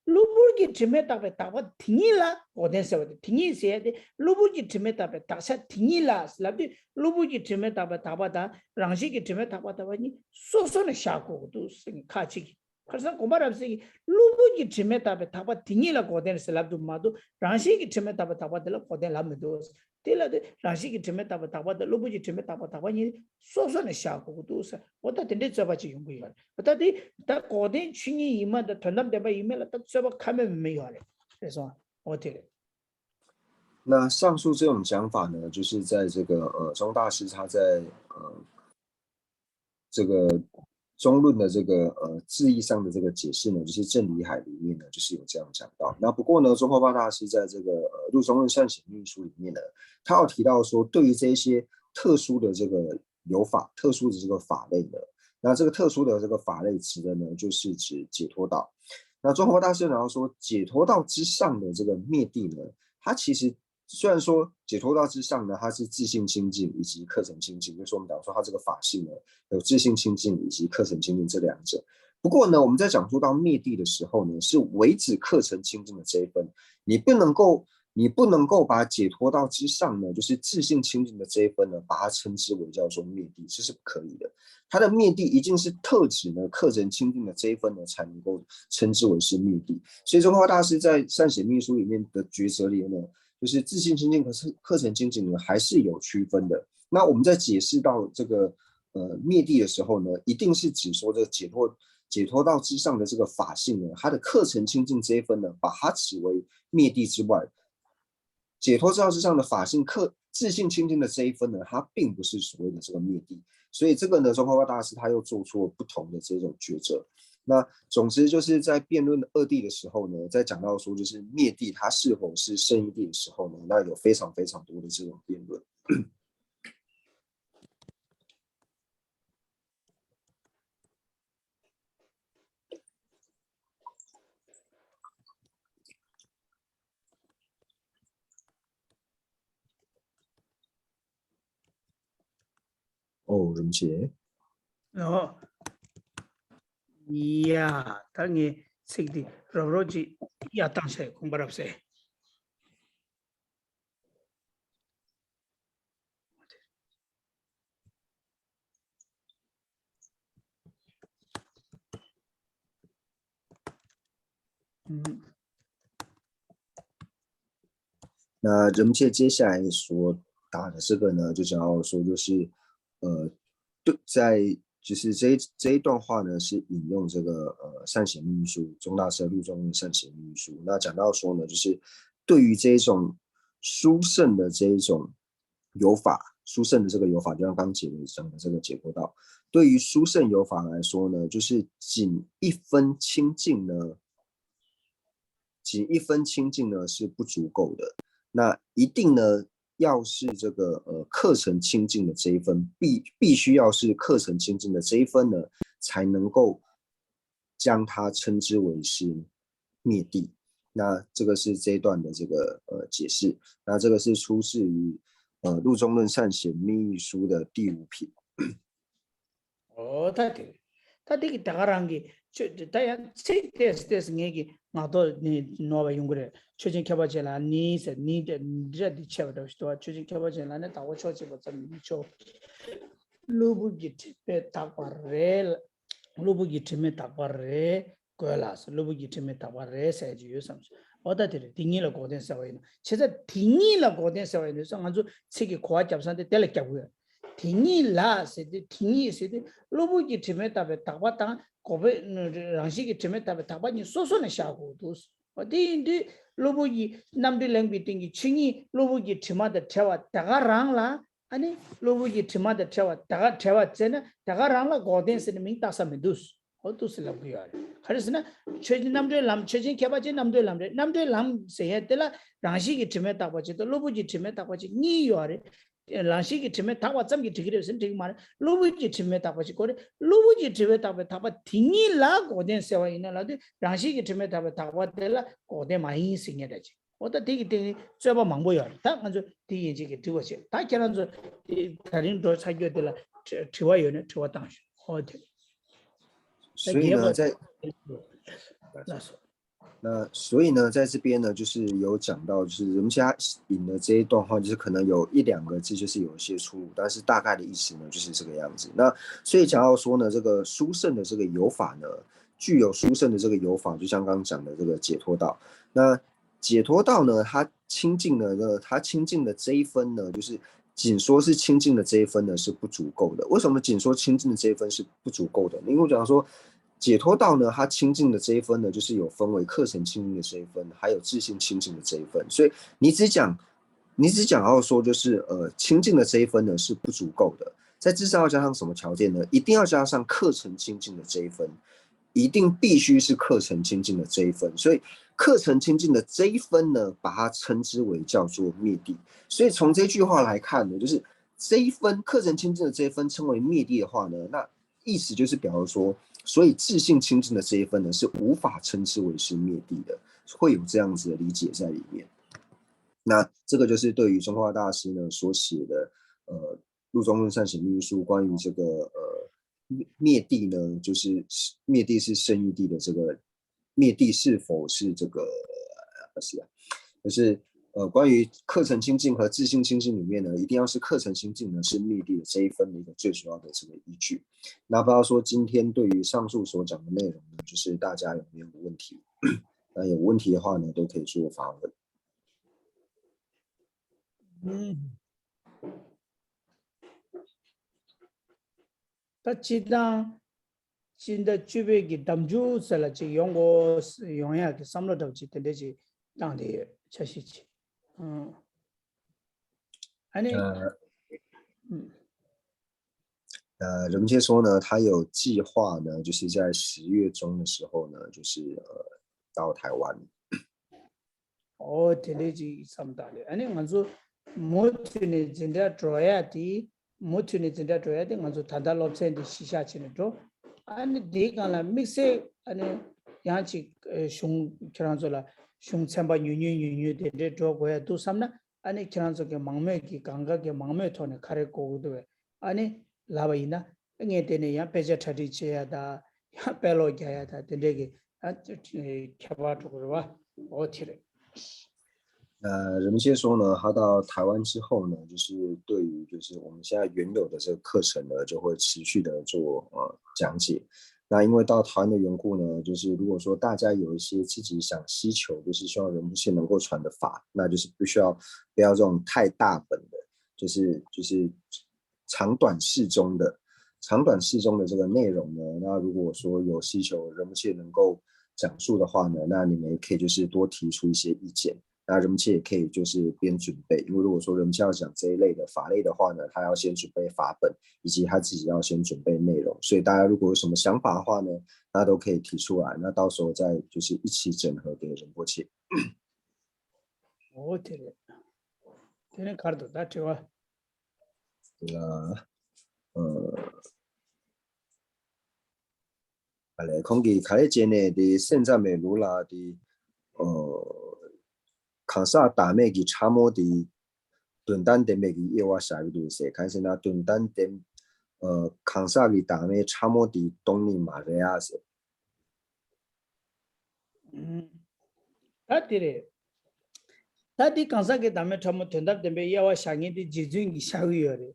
루부기 팀에 타고 팅이라 어디서 팅이세야 돼. 루부기 팀에 타고 다시 팅이라. 라비 루부기 팀에 타고다 랑식이 팀에 타고다니 소소는 샤고도 같이. 그래서 고말합시 루부기 팀에 타고 팅이라 고데스 라도 마도 랑식이 팀에 타고들 고데 라미도 텔라데 라시기 팀에 타바다 로부지 팀에 타바니 소소네 샤고도사 어다 텐데 잡아지 용구야 어다디 다 고데 춘이 이마다 던담데바 이메라 딱 잡아 가면 메요래 그래서 어떻게 那上述这种讲法呢，就是在这个中大师他在这个中论的这个字义上的这个解释呢，就是正理海里面呢，就是有这样讲到。那不过呢，宗喀巴大师在这个入中论善显密书里面呢，他有提到说，对于这些特殊的这个有法、特殊的这个法类呢，那这个特殊的这个法类指的呢，就是指解脱道。那宗喀巴大师然后说，解脱道之上的这个灭地呢，它其实虽然说解脱道之上呢，它是自性清净以及课程清净，就是我们讲说它这个法性呢有自性清净以及课程清净这两者。不过呢，我们在讲述到灭地的时候呢，是唯止课程清净的这一分，你不能够把解脱道之上呢，就是自性清净的这一分呢，把它称之为叫做灭地，这是不可以的。它的灭地一定是特指呢课程清净的这一分呢，才能够称之为是灭地。所以宗喀巴大师在善显密书里面的抉择里呢，就是自性清净和课程清净呢，还是有区分的。那我们在解释到这个灭地的时候呢，一定是指说这个解脱道之上的这个法性呢，它的课程清净这一分呢，把它指为灭地之外，解脱道之上的法性自性清净的这一分呢，它并不是所谓的这个灭地。所以这个呢，宗喀巴大师他又做出了不同的这种抉择。那总之就是在辩论二谛的时候呢，在讲到说就是灭地它是否是圣义谛的时候呢，那有非常非常多的这种辩论。哦，人杰，哦，呀，당이 식디 로로지 야 당세 공부랍세.那人界接下来所打的这个呢，就想要说就是，对，在就是这一段话呢，是引用这个善显密书中大师的陆中论善显密书。那讲到说呢，就是对于这一种殊胜的这一种有法，殊胜的这个有法，就像刚解讲的这个解脱道，对于殊胜有法来说呢，就是仅一分清净呢，仅一分清净呢是不足够的。那一定呢，要是这个课程清净的这一分，必须要是课程清净的这一分呢，才能够将它称之为是灭地。那这个是这一段的这个解释。那这个是出自于陆中论善显密书的第5品。어, 다 되게 다가란 게, 다야, 스테이스 얘기, 나도 노바 용그래, 최진 켜봐지라, 니세, 니디 채버도, 최진 켜봐지라, 다 오초지 버튼, 미초, 루부기 집에 다과래, 루부기 팀에 다과래, 거라서, 루부기 팀에 다과래, 세지요, 삼수. 어다들이 딩이라 고된 사회는, 진짜 딩이라 고된 사회는, 아주 세계 고아 잡산데 뗄래 껴고요. 딩이 라 세디 딩이 세디 로보기 팀에 답에 답았다 고베 랑시기 팀에 답에 답아니 소소네 샤고도 어디인데 로보기 남들 랭비 딩이 칭이 로보기 팀마다 태와 다가랑라 아니 로보기 팀마다 태와 다가 태와 쟤는 다가랑라 고덴스는 민다사메두스 어두슬라고요 그래서나 최진 남들 람 최진 개바지 남들 람 세해들라 랑시기 팀에 답아지도 로보기 팀에 답아지 니 요아래 랑시기 팀에 다와 점기 되기를 되게 말 로부지 팀에 다바지 거래 로부지 팀에 다바 딩이라 고된 세와 있나라도 랑시기 팀에 다바 될라 고대 많이 생겨야지 어다 되게 쇠바 망보여 다 먼저 되게 이제 되고지 다 결혼서 다른 도 사겨 될라 좋아요네 좋아 당시 어디 所以呢，在所以呢，在这边呢，就是有讲到，就是人家引的这一段话，就是可能有1、2个字，就是有一些出入，但是大概的意思呢，就是这个样子。那所以讲到说呢，这个殊胜的这个有法呢，具有殊胜的这个有法，就像刚刚讲的这个解脱道。那解脱道呢，它清净的它清净的这一分呢，就是仅说是清净的这一分呢是不足够的。为什么仅说清净的这一分是不足够的？因为我讲说。解脱道呢，它清净的这一分呢，就是有分为课程清净的这一分，还有自性清净的这一分。所以你只讲要说，就是清净的这一分呢是不足够的，在至少要加上什么条件呢？一定要加上课程清净的这一分，一定必须是课程清净的这一分。所以课程清净的这一分呢，把它称之为叫做灭地。所以从这句话来看呢，就是这一分课程清净的这一分称为灭地的话呢，那意思就是表示说。所以自性清净的这一分呢，是无法称之为是灭地的，会有这样子的理解在里面。那这个就是对于中华大师呢所写的陆中论善显密书关于这个灭地呢，就是灭地是生育地的这个灭地是否是这个就是关于课程清净和自性清净里面呢，一定要是课程清净呢是灭地的这一分的一个最主要的这个依据。那不知道说今天对于上述所讲的内容呢，就是大家有没有问题？那有问题的话呢，都可以做发问。지당 진짜 주백이 담주살라 지 용고 용야 삼로도 지 되지 당대 차시지 아니 人们说呢，他有计划呢，就是在10月中的时候呢，就是到台湾。되지 삼달에 아니 먼저 모트니 진짜 줘야지 모트니 진짜 줘야지 먼저 다달 옵션이 시샤치는도 아니 대가라 믹스 아니 양치 슝 그런저라 슝 첨바 유뉴 되게 줘고야 또 삼나 아니 그런저게 망매기 강가게 망매 토네 카레 고도 아니 拉巴伊那，俺这呢样白家吃的吃呀的，样白老家呀的，这个啊就开发出是吧？我听了。人们先说呢，他到台湾之后呢，就是对于就是我们现在原有的这个课程呢，就会持续的做讲解。那因为到台湾的缘故呢，就是如果说大家有一些自己想希求，就是希望仁波切能够传的法，那就是必须要不要这种太大本的，就是长短适中的这个内容呢。那如果说有希求仁波切能够讲述的话呢，那你们也可以就是多提出一些意见。那人们也可以就是边准备，因为如果说人们要讲这一类的法类的话呢，他要先准备法本，以及他自己要先准备内容。所以大家如果有什么想法的话呢，那都可以提出来，那到时候再就是一起整合给仁波切。我听了，听了看到那这个。对啦，来，空给开一间呢的现在美卢拉的康萨达美给查莫的顿丹的美给耶瓦下一度是看是那顿丹的康萨给达美查莫的东尼马瑞亚是。다디 간사게 담에 처음 된답 되면 야와 상인디 지중기 샤위요래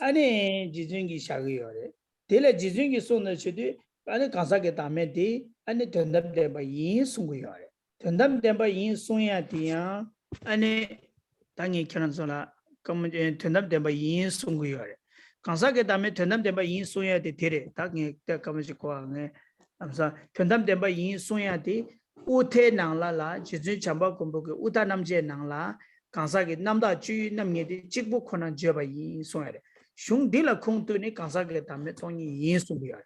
아니 지중기 샤위요래 딜레 지중기 손을 쳐도 아니 간사게 담에 디 아니 된답 되바 인 송고요래 된답 되바 인 송야 디야 아니 당이 결혼서라 그러면 된답 되바 인 송고요래 간사게 담에 된답 되바 인 송야 디 딜레 당이 때 그러면 거네 암사 된답 되바 인 송야 디 우태 낭라라 지지 잠바 공부게 우다 남제 낭라 강사게 남다 주 남게디 직부 코난 줘봐 이 소야래 슝딜라 콩도니 강사게 담에 돈이 예수비야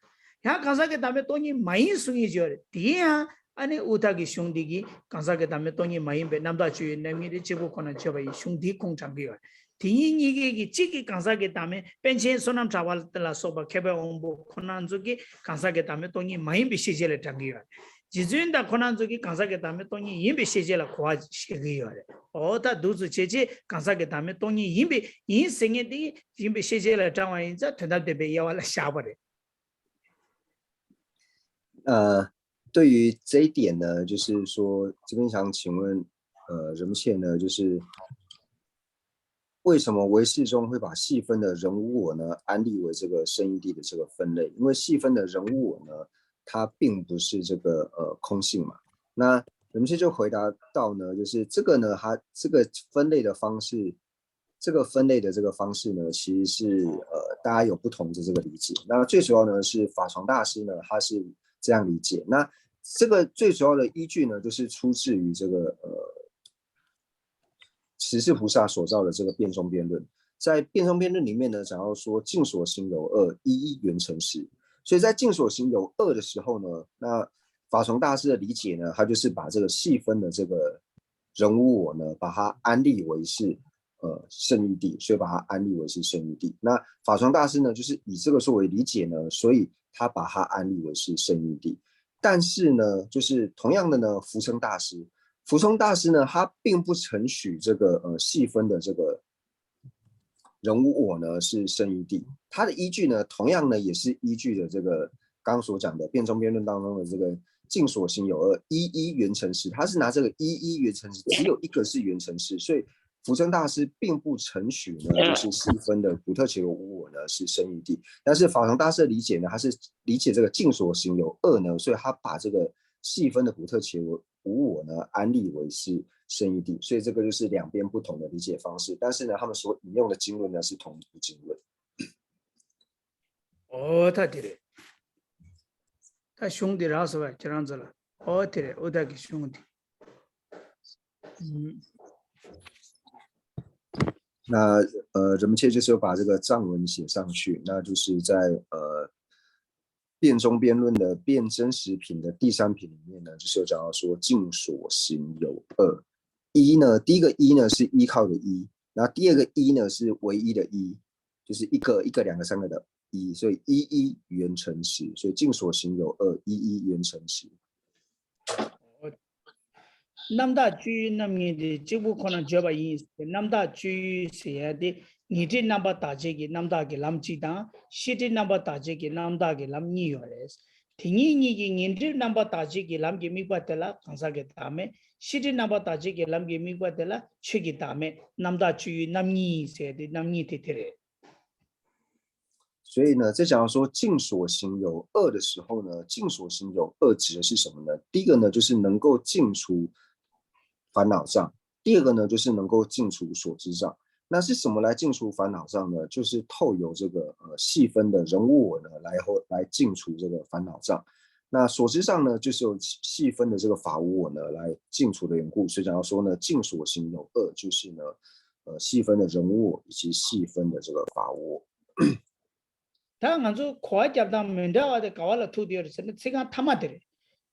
야 강사게 담에 돈이 많이 수이 줘래 디야 아니 우다기 슝디기 강사게 담에 돈이 많이 배 남다 주 남게디 직부 코난 줘봐 이 슝디 콩장비야 디니기 지기 강사게 담에 벤체 소남 자발라 소바 개배 온보 코난 주기 강사게 담에 돈이 많이 비시제를 장기야 지준다 권한족이 강사게 다음에 돈이 임비 시제라 고아 시기요래 어다 두즈 제제 강사게 다음에 돈이 임비 인생에디 임비 시제라 장와인자 된다데베 야와라 샤버래 对于这一点呢，就是说这边想请问仁切呢，就是为什么唯识中会把细分的人无我呢安立为这个生义谛的这个分类？因为细分的人无我呢，它并不是这个空性嘛。那仁切就回答到呢，就是这个呢，它这个分类的方式，这个分类的这个方式呢，其实是大家有不同的这个理解。那最主要呢是法床大师呢，他是这样理解。那这个最主要的依据呢，就是出自于这个持世菩萨所造的这个辩中辩论。在辩中辩论里面呢，讲到说净所行有二，一一缘成实。所以在净所行有二的时候呢，那法床大师的理解呢，他就是把这个细分的这个人无我呢，把它安立为是圣义谛，所以把它安立为是圣义谛。那法床大师呢，就是以这个作为理解呢，所以他把它安立为是圣义谛。但是呢，就是同样的呢，福生大师呢，他并不承许这个细分的这个人无我呢是圣义谛。他的依据呢，同样呢也是依据着这个刚刚所讲的辩中辩论当中的这个净所行有二，一一缘成实。他是拿这个一一缘成实，只有一个是缘成实，所以福生大师并不承许呢，就是细分的古特伽罗无我呢是圣义谛。但是法床大师的理解呢，他是理解这个净所行有二呢，所以他把这个细分的古特伽罗无我呢安立为是圣义谛，所以这个就是两边不同的理解方式。但是呢，他们所引用的经论呢是同一部经论。他对了，他兄弟然后是吧？这样子了。对了，我的个兄弟。那人们切就是把这个藏文写上去，那就是在辩中辩论的辩真实品的第3品里面呢，就是有讲到说净所行有二，一呢，第一个一呢是依靠的依，然后第二个一呢是唯一的一，就是一个、两个、三个的一，所以一一缘成实，所以净所行有二，一一缘成实。남다 주의 남이데 지구 코나 줘봐 이 남다 주의 세야데 니지 남바 다제기 남다기 람지다 시티 남바 다제기 남다기 람니요레스 팅이니기 닌지 남바 다제기 람기 미바텔라 강사게 다음에 시티 남바 다제기 람기 미바텔라 취기 다음에 남다 주의 남니 세디 남니 티티레 所以呢，在讲到说尽所行有恶的时候呢，尽所行有恶指的是什么呢？第一个呢，就是能够尽除烦恼障；第二个呢，就是能够尽除所知障。那是什么来尽除烦恼障呢？就是透有这个细分的人物我呢来尽除这个烦恼障。那所知障呢，就是有细分的这个法无我呢来尽除的缘故。所以讲到说呢，尽所行有恶，就是呢细分的人物我以及细分的这个法无我。 당한주 코아잡다 면다와데 가와라 투디어스는 시간 타마데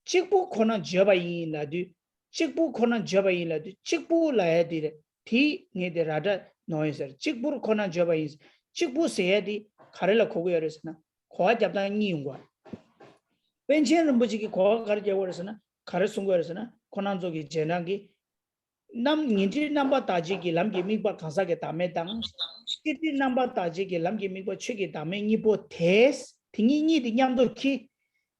직부 코는 저바이나디 직부 코는 저바이나디 직부 라야디레 티 네데라다 노이서 직부 코는 저바이 직부 세야디 카레라 코고여스나 코아잡다 니용과 벤체는 뭐지기 코아 가르겨버스나 카레 송고여스나 코난족이 제나기 남 니지 남바 따지기 람기 미바 간사게 다메당 시티 남바 따지기 람기 미바 최기 다메 니보 테스 딩이니 딩양도키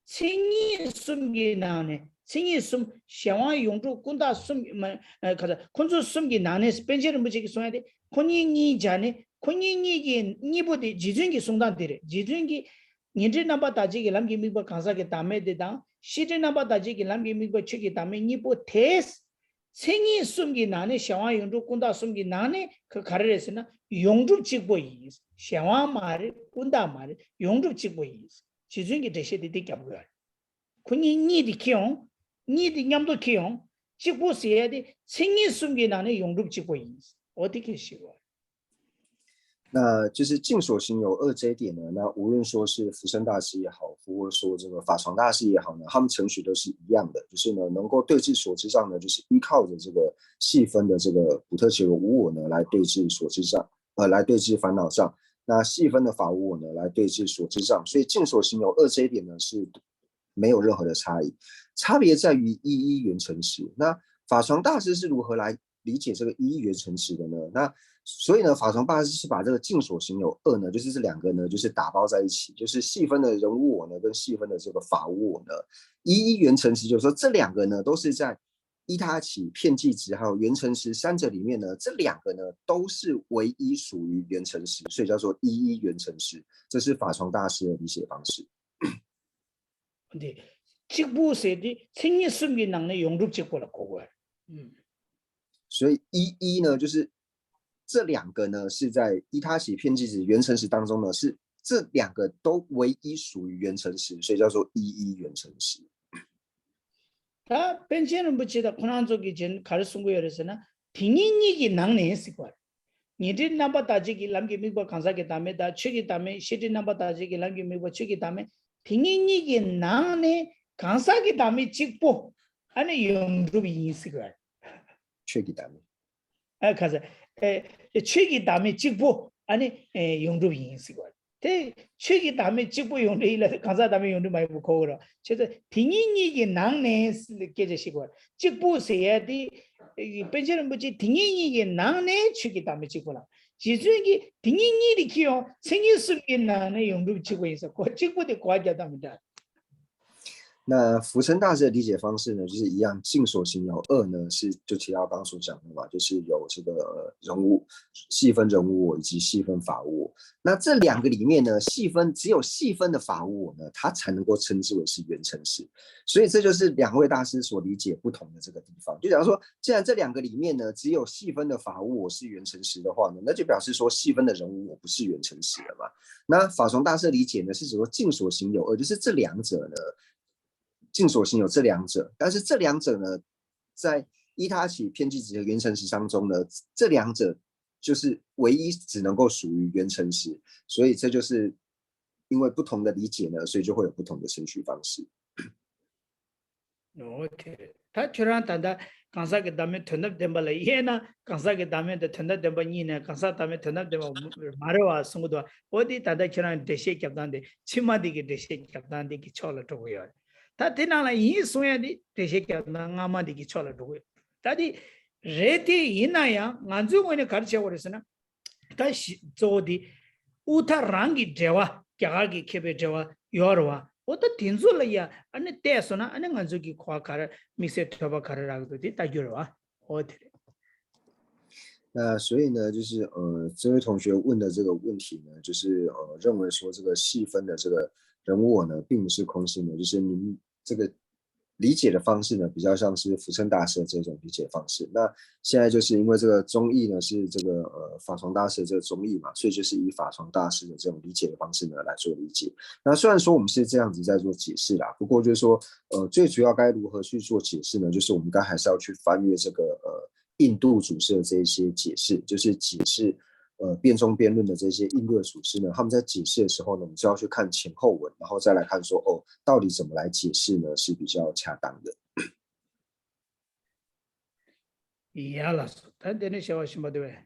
생이 숨기 나네 생이 숨 샤와 용주 군다 숨 가자 콘주 숨기 나네 스펜저는 뭐지기 소야데 콘이니 자네 콘이니기 니보디 지준기 송단데레 지준기 니지 남바 따지기 람기 미바 간사게 다메데당 시티 남바 따지기 람기 미바 최기 다메 니보 테스 생이 숨기 나네 샤와 용주 군다 숨기 나네 그 가르에서는 용주 직보이 샤와 말 군다 말 용주 직보이 지중기 대시디 되게고요 군이 니디 키용 니디 냠도 키용 직보세야디 생이 숨기 나네 용주 직보이 어떻게 시고 那就是尽所行有恶这一点呢，那无论说是福生大师也好，或者说这个法常大师也好呢，他们程序都是一样的，就是呢能够对治所知障呢，就是依靠着这个细分的这个普特伽罗无我呢来对治所知障，来对治烦恼障。那细分的法无我呢来对治所知障，所以尽所行有恶这一点呢是没有任何的差异，差别在于一一缘成实。那法常大师是如何来理解这个一一缘成实的呢？那所以呢，法常大师是把这个尽所行有恶呢，就是这两个呢，就是打包在一起，就是细分的人物我呢，跟细分的这个法无我呢，一一缘成实，就是说这两个呢，都是在依他起、片剂值还有缘成实三者里面呢，这两个呢都是唯一属于缘成实，所以叫做一一缘成实，这是法常大师的理解方式。근데 직부세디 생이 숨기 나네 용접 직보라 그거야. 所以一一呢，就是这两个呢是在依他起、片剂值、缘成实当中呢，是这两个都唯一属于缘成实，所以叫做一一缘成实。 다 벤체는 붙이다 고난족이 전 가르송고열에서는 딩이니기 낭내했을 거야. 니들 남바 따지기 람기 미고 간사게 다음에 다 취기 다음에 시티 남바 따지기 람기 미고 취기 다음에 딩이니기 낭내 간사게 다음에 직보 안에 용접이 있을 거야. 취기 다음에. 가서 취기 다음에 직보 안에 용접이 있을 거야. 최기 다음에 직보 용도일라 간사 다음에 용도 많이 보고라. 그래서 딩이니기 낭내 깨지시고 직보세야디 벤체는 뭐지 딩이니기 낭내 취기 다음에 직보라. 지수기 딩이니리 키요 생일수기 낭내 용도 치고 있어. 그 직보대 과자답니다. 那福生大师的理解方式呢，就是一样，尽所行有恶呢，是就提到刚刚所讲的嘛，就是有这个人物细分人物我以及细分法物我。那这两个里面呢，只有细分的法物我呢，它才能够称之为是缘成实。所以这就是两位大师所理解不同的这个地方。就假如说，既然这两个里面呢，只有细分的法物我是缘成实的话呢，那就表示说细分的人物我不是缘成实了嘛。那法常大师的理解呢，是指说尽所行有恶，就是这两者呢。 尽所行有这两者，但是这两者呢，在依他起、片剂值和缘成实当中呢，这两者就是唯一只能够属于缘成实，所以这就是因为不同的理解呢，所以就会有不同的程序方式。OK， 他突然谈到刚才给咱们谈到点吧了，也呢，刚才给咱们的谈到点吧，你呢，刚才咱们谈到点吧，马上啊，什么的，我的谈到突然这些讲到的，起码的给这些讲到的给超了这个样。 다 되나라 이 소야디 대세께 나가마디기 쳐라도 다디 레티 이나야 간주고에 가르쳐 버렸으나 다시 저디 우타랑기 제와 갸가기 케베 제와 요르와 어떤 딘솔이야 아니 때서나 아니 간주기 과카를 미세 터바 카르라고도 다 요르와 어디 那所以呢，就是这位同学问的这个问题呢，就是认为说这个细分的这个人我呢，并不是空性的，就是您这个理解的方式呢，比较像是福称大师的这种理解方式。那现在就是因为这个中译呢是这个法床大师的这个中译嘛，所以就是以法床大师的这种理解的方式呢来做理解。那虽然说我们是这样子在做解释啦，不过就是说最主要该如何去做解释呢？就是我们刚还是要去翻阅这个印度祖师的这一些解释，就是解释辩中辩论的这些印度的祖师呢，他们在解释的时候呢，我们就要去看前后文，然后再来看说到底怎么来解释呢是比较恰当的。이해알았어. 단데는 샤와시마드웨.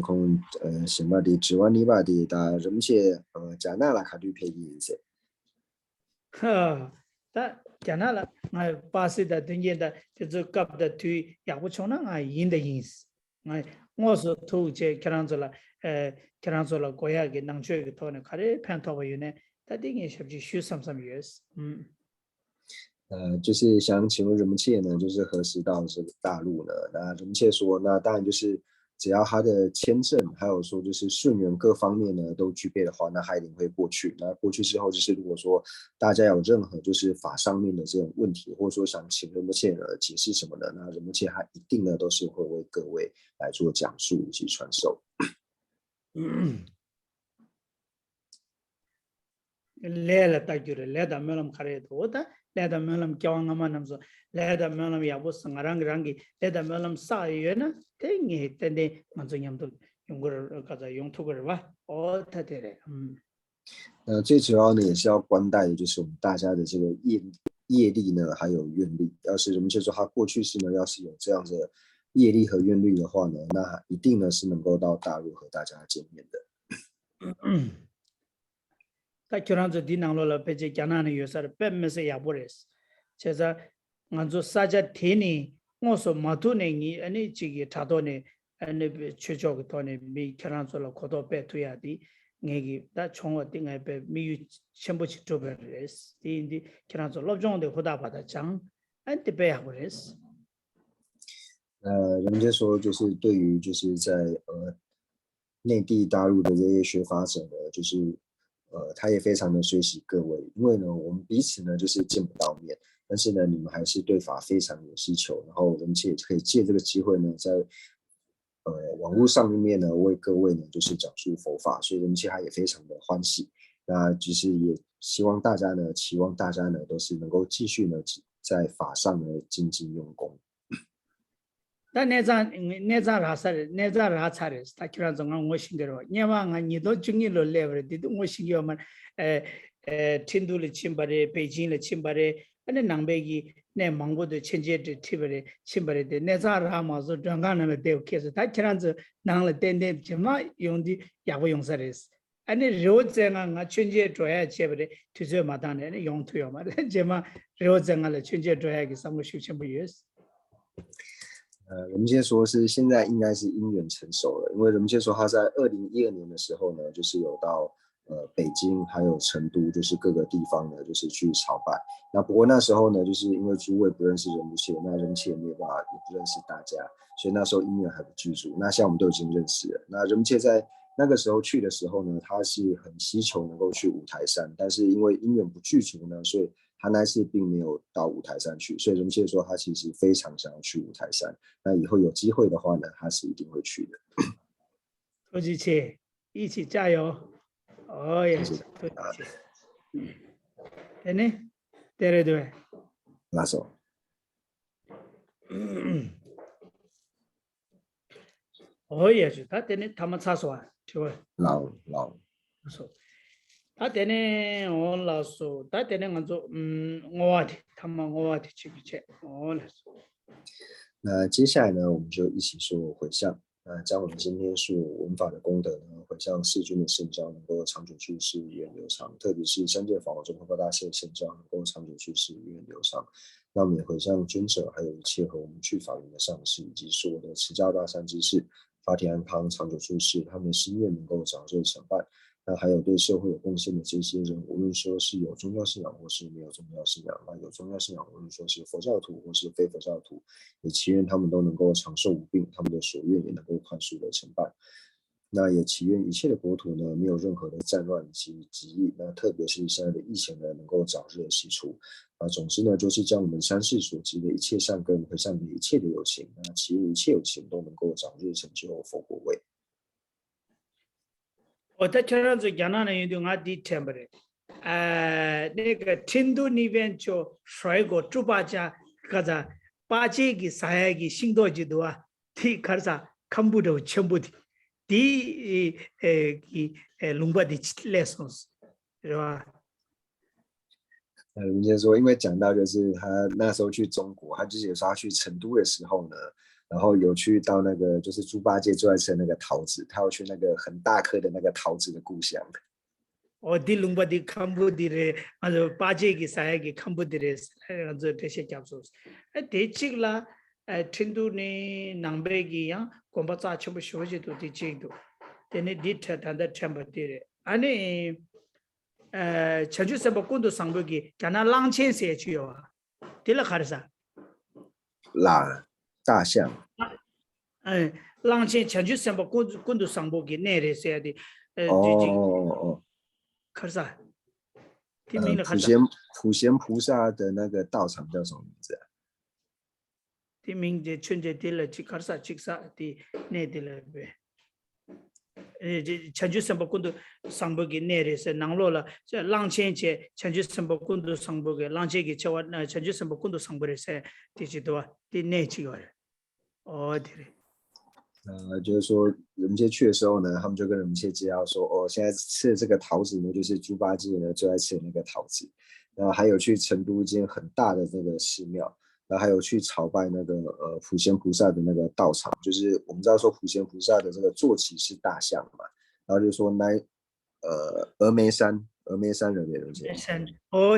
공什么的指望你吧的da人些加纳拉卡对配的些。다 자나라 나 파시다 든게다 저 갑다 투 야부초나 나 인데 인스. 나 ngoso 투제 캐란졸라 캐란졸라 고야게 낭초에 토네 카레 팬토바유네 다딩에 샵지 슈삼삼 예스. 就是想请问人们切呢，就是何时到这个大陆呢？那人们切说，那当然就是只要他的签证，还有说就是顺缘各方面呢都具备的话，那他一定会过去。那过去之后，就是如果说大家有任何就是法上面的这种问题，或者说想请人们切解释什么的，那人们切他一定呢都是会为各位来做讲述以及传授。레라 따규르 레다 멜람 카레도다 레다 멜람 껴왕아마남서 레다 멜람 야보스랑랑기 레다 멜람 사이에나 땡이 텐데 만정염도 용거를 가자 용토거를 봐 어타데레 最主要呢也是要关带的就是我们大家的这个业力呢，还有愿力。要是人们就说他过去式呢，要是有这样的业力和愿力的话呢，那一定呢是能够到大陆和大家见面的。다 결혼도 디낭로라 베제 갸나는 요사를 뱀면서 야보레스. 제가 먼저 사자 테니 모서 마투네니 아니 지기 타도네 아니 최적 돈에 미 결혼소로 고도 배투야디 내기 다 총어 띵에 배 미유 첨부치 조베레스. 디인디 결혼소 럽종데 호다 받아 장 안티 배야보레스. 人们就说就是对于就是在内地大陆的这些学法者呢，就是他也非常的学习各位，因为呢我们彼此呢就是见不到面，但是呢你们还是对法非常有需求，然后人们也可以借这个机会呢在网络上面呢为各位呢就是讲述佛法，所以人们他也非常的欢喜。那就是也希望大家呢，期望大家呢都是能够继续呢在法上呢精进用功。다 내장 라사를 다 키라 정한 오신대로 녀왕아 니도 중일로 레버디도 오신이오만 틴둘이 침바레 베이징의 침바레 아니 낭베기 내 망보도 천제의 티버레 침바레데 내장 라마서 정간을 대우께서 다 키란즈 낭을 땡땡 지마 용디 야고 용사레스 아니 로쟁아 천제 줘야 제버레 투저 마다네 용투요마 제마 로쟁아를 천제 줘야기 상무 쉽침부여스 人们先说是现在应该是因缘成熟了，因为人们先说他在2012年的时候呢，就是有到北京还有成都，就是各个地方呢，就是去朝拜。那不过那时候呢，就是因为诸位不认识人们切，那人们切也没有办法，也不认识大家，所以那时候因缘还不具足。那现在我们都已经认识了。那人们切在那个时候去的时候呢，他是很希求能够去五台山，但是因为因缘不具足呢，所以他那次并没有到五台山去，所以人们说他其实非常想要去五台山。那以后有机会的话呢，他是一定会去的。托吉切，一起加油！哦耶，托吉切。呢，对对。拉手。哦耶，是他等呢，他们查说，就老。说。 다되네 올라서 다되네 간조 오와디 탐만 오와디 치기체 올라서 那接下来呢，我们就一起说回向，将我们今天说文法的功德呢，回向世尊的圣教能够长久去世，源流长，特别是三界法王中科大师的圣教能够长久去世，源流长。那我们也回向尊者，还有一切和我们去法缘的上师，以及所有的持教大善知识，法体安康、长久住世，他们的心愿能够早日成办。那还有对社会有贡献的这些人，无论说是有宗教信仰或是没有宗教信仰，那有宗教信仰，无论说是佛教徒或是非佛教徒，也祈愿他们都能够长寿无病，他们的所愿也能够快速的成办。那也祈愿一切的国土呢，没有任何的战乱及疾疫，那特别是现在的疫情呢，能够早日的洗除。总之呢，就是将我们三世所积的一切善根回向给一切的有情，那祈愿一切有情都能够早日成就佛果位。我在天上是讲那人用俺的天不的，那个天都那边就甩过猪八戒，个子八戒个啥个行动几多啊？他可是看不着全部的。第龙巴的来说是吧？人家说，因为讲到就是他那时候去中国，他就是有时候他去成都的时候呢，然后有去到那个就是猪八戒最爱吃的那个桃子，他要去那个很大颗的那个桃子的故乡。第龙巴的看不的嘞，八戒个啥个看不的嘞，这些讲说，第几啦？成都呢，南北个样，广巴早全部学习都第几度，但是第他的全部的嘞，全球什么工作上不给，讲那浪钱社区啊，对了，还是啥？大象。浪钱全球什么工作上不给，那的些的，可是啥？普贤菩萨的那个道场叫什么名字啊？的名字春节的了，去可是啥的那的了呗。这全球什么工作上不给那的是难落了，这浪钱去全球什么工作上不给，浪钱给叫那全球什么工作上不的是第几多？第那几个人？对。就是说人们去的时候呢，他们就跟人们介绍说，现在吃的这个桃子呢，就是猪八戒呢最爱吃的那个桃子。然后还有去成都一间很大的那个寺庙，然后还有去朝拜那个普贤菩萨的那个道场，就是我们知道说普贤菩萨的这个坐骑是大象嘛，然后就说峨眉山人也有这样。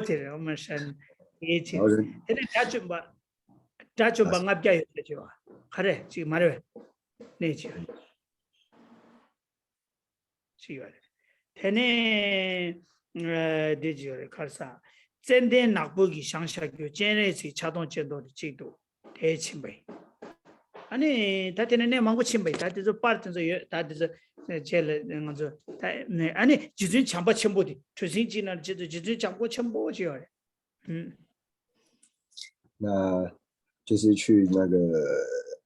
对，峨眉山，以前，现在家中把俺家有的就啊，好的，就马上。那去，去了。他呢，这就是看啥？真的拿不给乡下就真的是恰当见到的制度，太清白。他天天那忙不清白，他就是把这个，他就是这了那个子，他就是强不清白的，出生进来就是强不清白就了。那就是去那个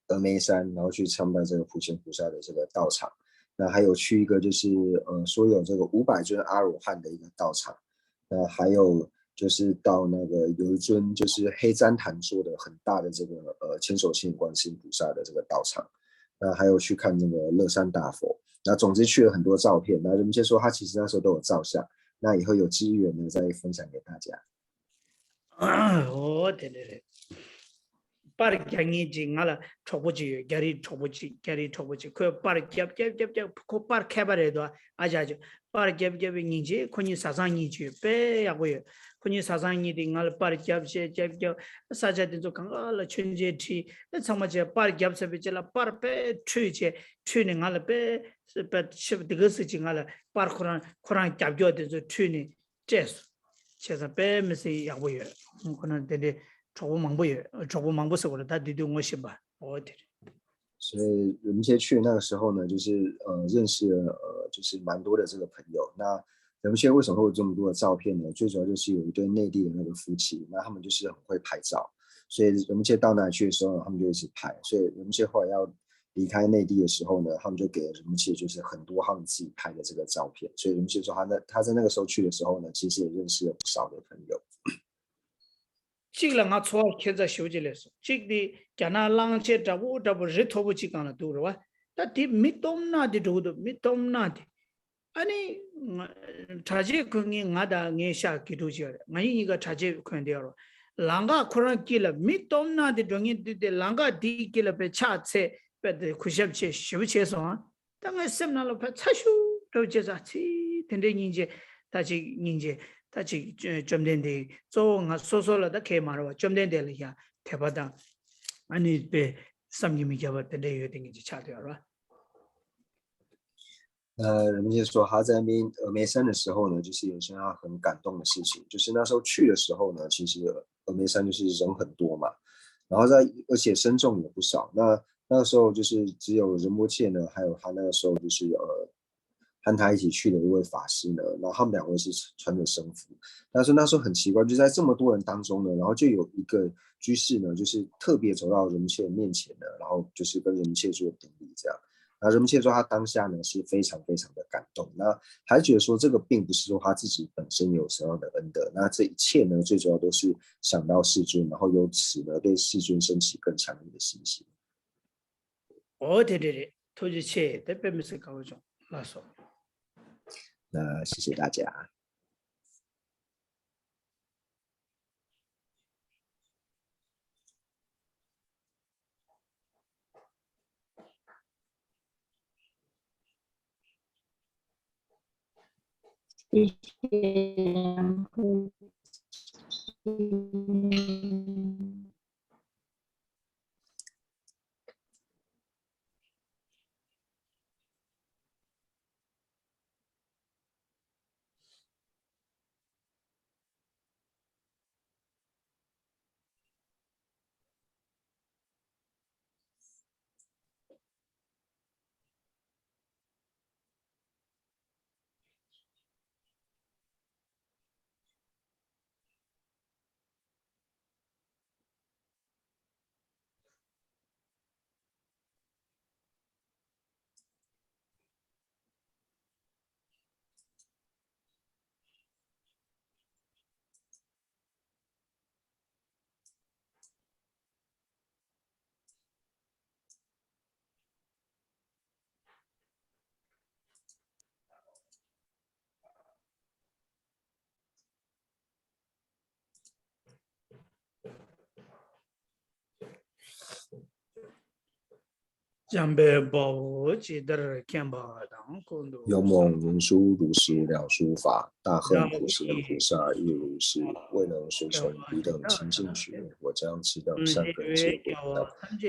峨眉山，然后去参拜这个普贤菩萨的这个道场。那还有去一个就是说有这个500尊阿罗汉的一个道场。那还有就是到那个有一尊就是黑毡檀做的很大的这个千手千眼观世音菩萨的这个道场。那还有去看那个乐山大佛。那总之去了很多照片。那人们就说他其实那时候都有照相。那以后有机缘呢再分享给大家。对。把讲义经俺了抄不起，家里抄不起，可把夹，可把开把来多，阿家就把夹人家，可你杀人去，别呀个，可你杀人的俺了把夹，啥家的就讲俺了春节去，那怎么就把夹这边去了，把别吹呢俺了别是别是这个事情俺了，把可能夹的就吹呢，这是，其实别没事呀个，可能对。trouble忙不死我了，他对我行吧？所以人们去那个时候呢，就是认识了就是蛮多的这个朋友。那人们为什么会有这么多的照片呢？最主要就是有一对内地的那个夫妻，那他们就是很会拍照，所以人们到哪里去的时候，他们就一直拍。所以人们后来要离开内地的时候呢，他们就给了人们就是很多他们自己拍的这个照片。所以人们说他在那个时候去的时候呢，其实也认识了不少的朋友。这个我初二开始学起来是，这个讲那浪钱这不日头不去干了多是吧？但这没动那的多的，没动那的，差距可能我的眼下给多些了，我一个差距看掉了，啷个可能给了没动那的中间的啷个地给了被掐菜，被的苦些去修切上，但我什么了被插修都接着去，天天人家他去人家。他去中间的做我说了，他开嘛了，中间的了下，特别的，被什么名叫的那有点就掐掉了。人们就说他在那边梅山的时候呢，就是有一件他很感动的事情，就是那时候去的时候呢，其实梅山就是人很多嘛，然后而且僧众也不少。那个时候就是只有仁波切呢，还有他那个时候就是和他一起去的一位法师呢，然后他们两位是穿着僧服。但是那时候很奇怪，就在这么多人当中呢，然后就有一个居士呢，就是特别走到仁波切的面前呢，然后就是跟仁波切做顶礼这样。那仁波切说他当下呢是非常非常的感动，那还觉得说这个并不是说他自己本身有什么样的恩德，那这一切呢最主要都是想到世尊，然后由此呢对世尊升起更强烈的信心。对，突击切特别没事搞种，那说。那谢谢大家。谢谢杨护。江北保护记得看吧，当公路。勇猛文殊如是了诸法，大恨普贤菩萨亦如是。未能随从彼等清净学，我将此等善根皆毁掉。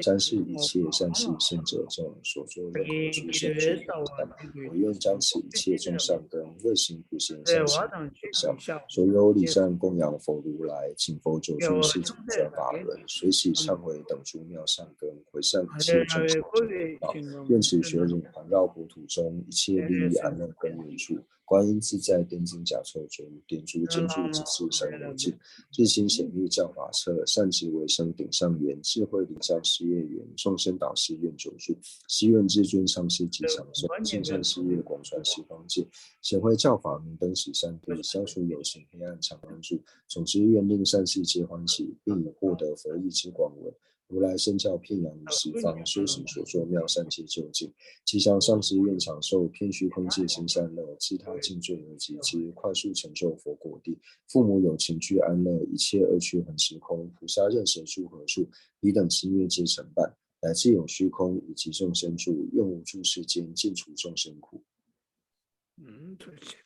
瞻视一切善系圣者众所作任何殊胜诸法善，我愿将此一切众善根，为行普贤善行回向。所有礼赞供养佛如来，请佛久住世尊转法轮，随喜忏悔等诸妙善根，回向一切众生诸苦恼。愿此学人环绕国土中，一切利益安乐根源处。观音自在殿经甲臭中，点烛建筑只是生活境。日心显密教法册，善知为生顶上缘，智慧领上事业缘，众生导师愿久住。希愿至尊上师吉祥寿，尽善事业广传十方界。显慧教法明灯十三地，消除有情黑暗常安住。总之愿令善事皆欢喜，并以获得佛意之广闻。如来圣教遍扬于十方，修行所作妙善皆究竟。吉祥上师愿长寿，遍虚空界心善乐，自他尽罪而极之，快速成就佛果地。父母有情具安乐，一切恶趣恒时空。菩萨任谁住何处，彼等心愿皆成办。乃至有虚空以及众生住，愿无住世间，尽除众生苦。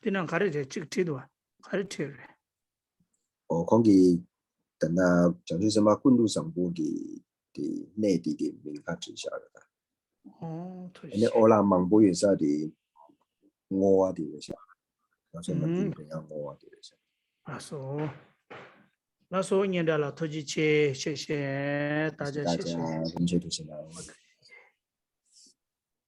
그냥 가르쳐 찍지도 가르쳐래. 讲起等下讲句什么棍路上部的内地的名较之下的啦。那欧拉芒布也是的，我啊的下，而且蛮多样我啊的下。那时候念的了，头几期，谢谢大家，谢谢。谢谢大家，谢谢。